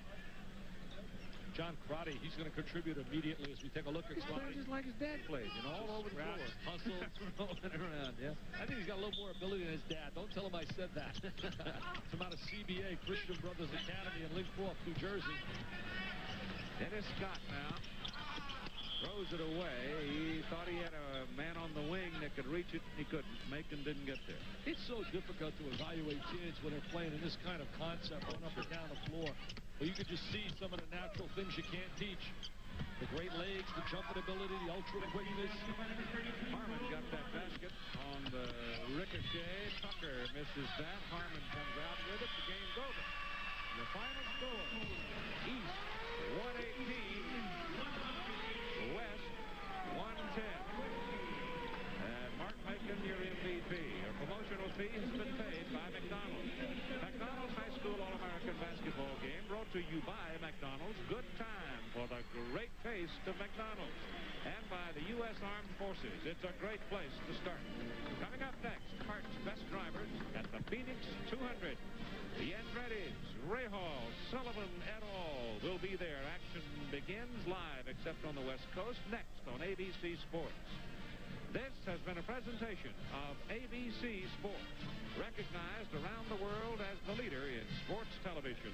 John Crotty, he's going to contribute immediately as we take a look at Crotty. He's just like his dad played, you know, all over the floor. Hustle, rolling around, yeah. I think he's got a little more ability than his dad. Don't tell him I said that. From out of CBA, Christian Brothers Academy in Lincroft, New Jersey. Dennis Scott now throws it away. He thought he had a man on the wing that could reach it. He couldn't. Macon didn't get there. It's so difficult to evaluate kids when they're playing in this kind of concept, going up and down the floor. Well, you could just see some of the natural things you can't teach. The great legs, the jumping ability, the ultra quickness. Harmon got that basket on the ricochet. Tucker misses that. Harmon comes out with it. The game's over. The final score, East 118, West 110. And Mark Macon, your MVP. A promotional fee has been paid by McDonald's. McDonald's High School All-American Basketball game brought to you by McDonald's. Good time for the great taste of McDonald's. And by the U.S. Armed Forces. It's a great place to start. Coming up next, Hart's best drivers at the Phoenix 200. The Andretti's, Rahal, Sullivan et al. Will be there. Action begins live, except on the West Coast, next on ABC Sports. This has been a presentation of ABC Sports, recognized around the world as the leader in sports television.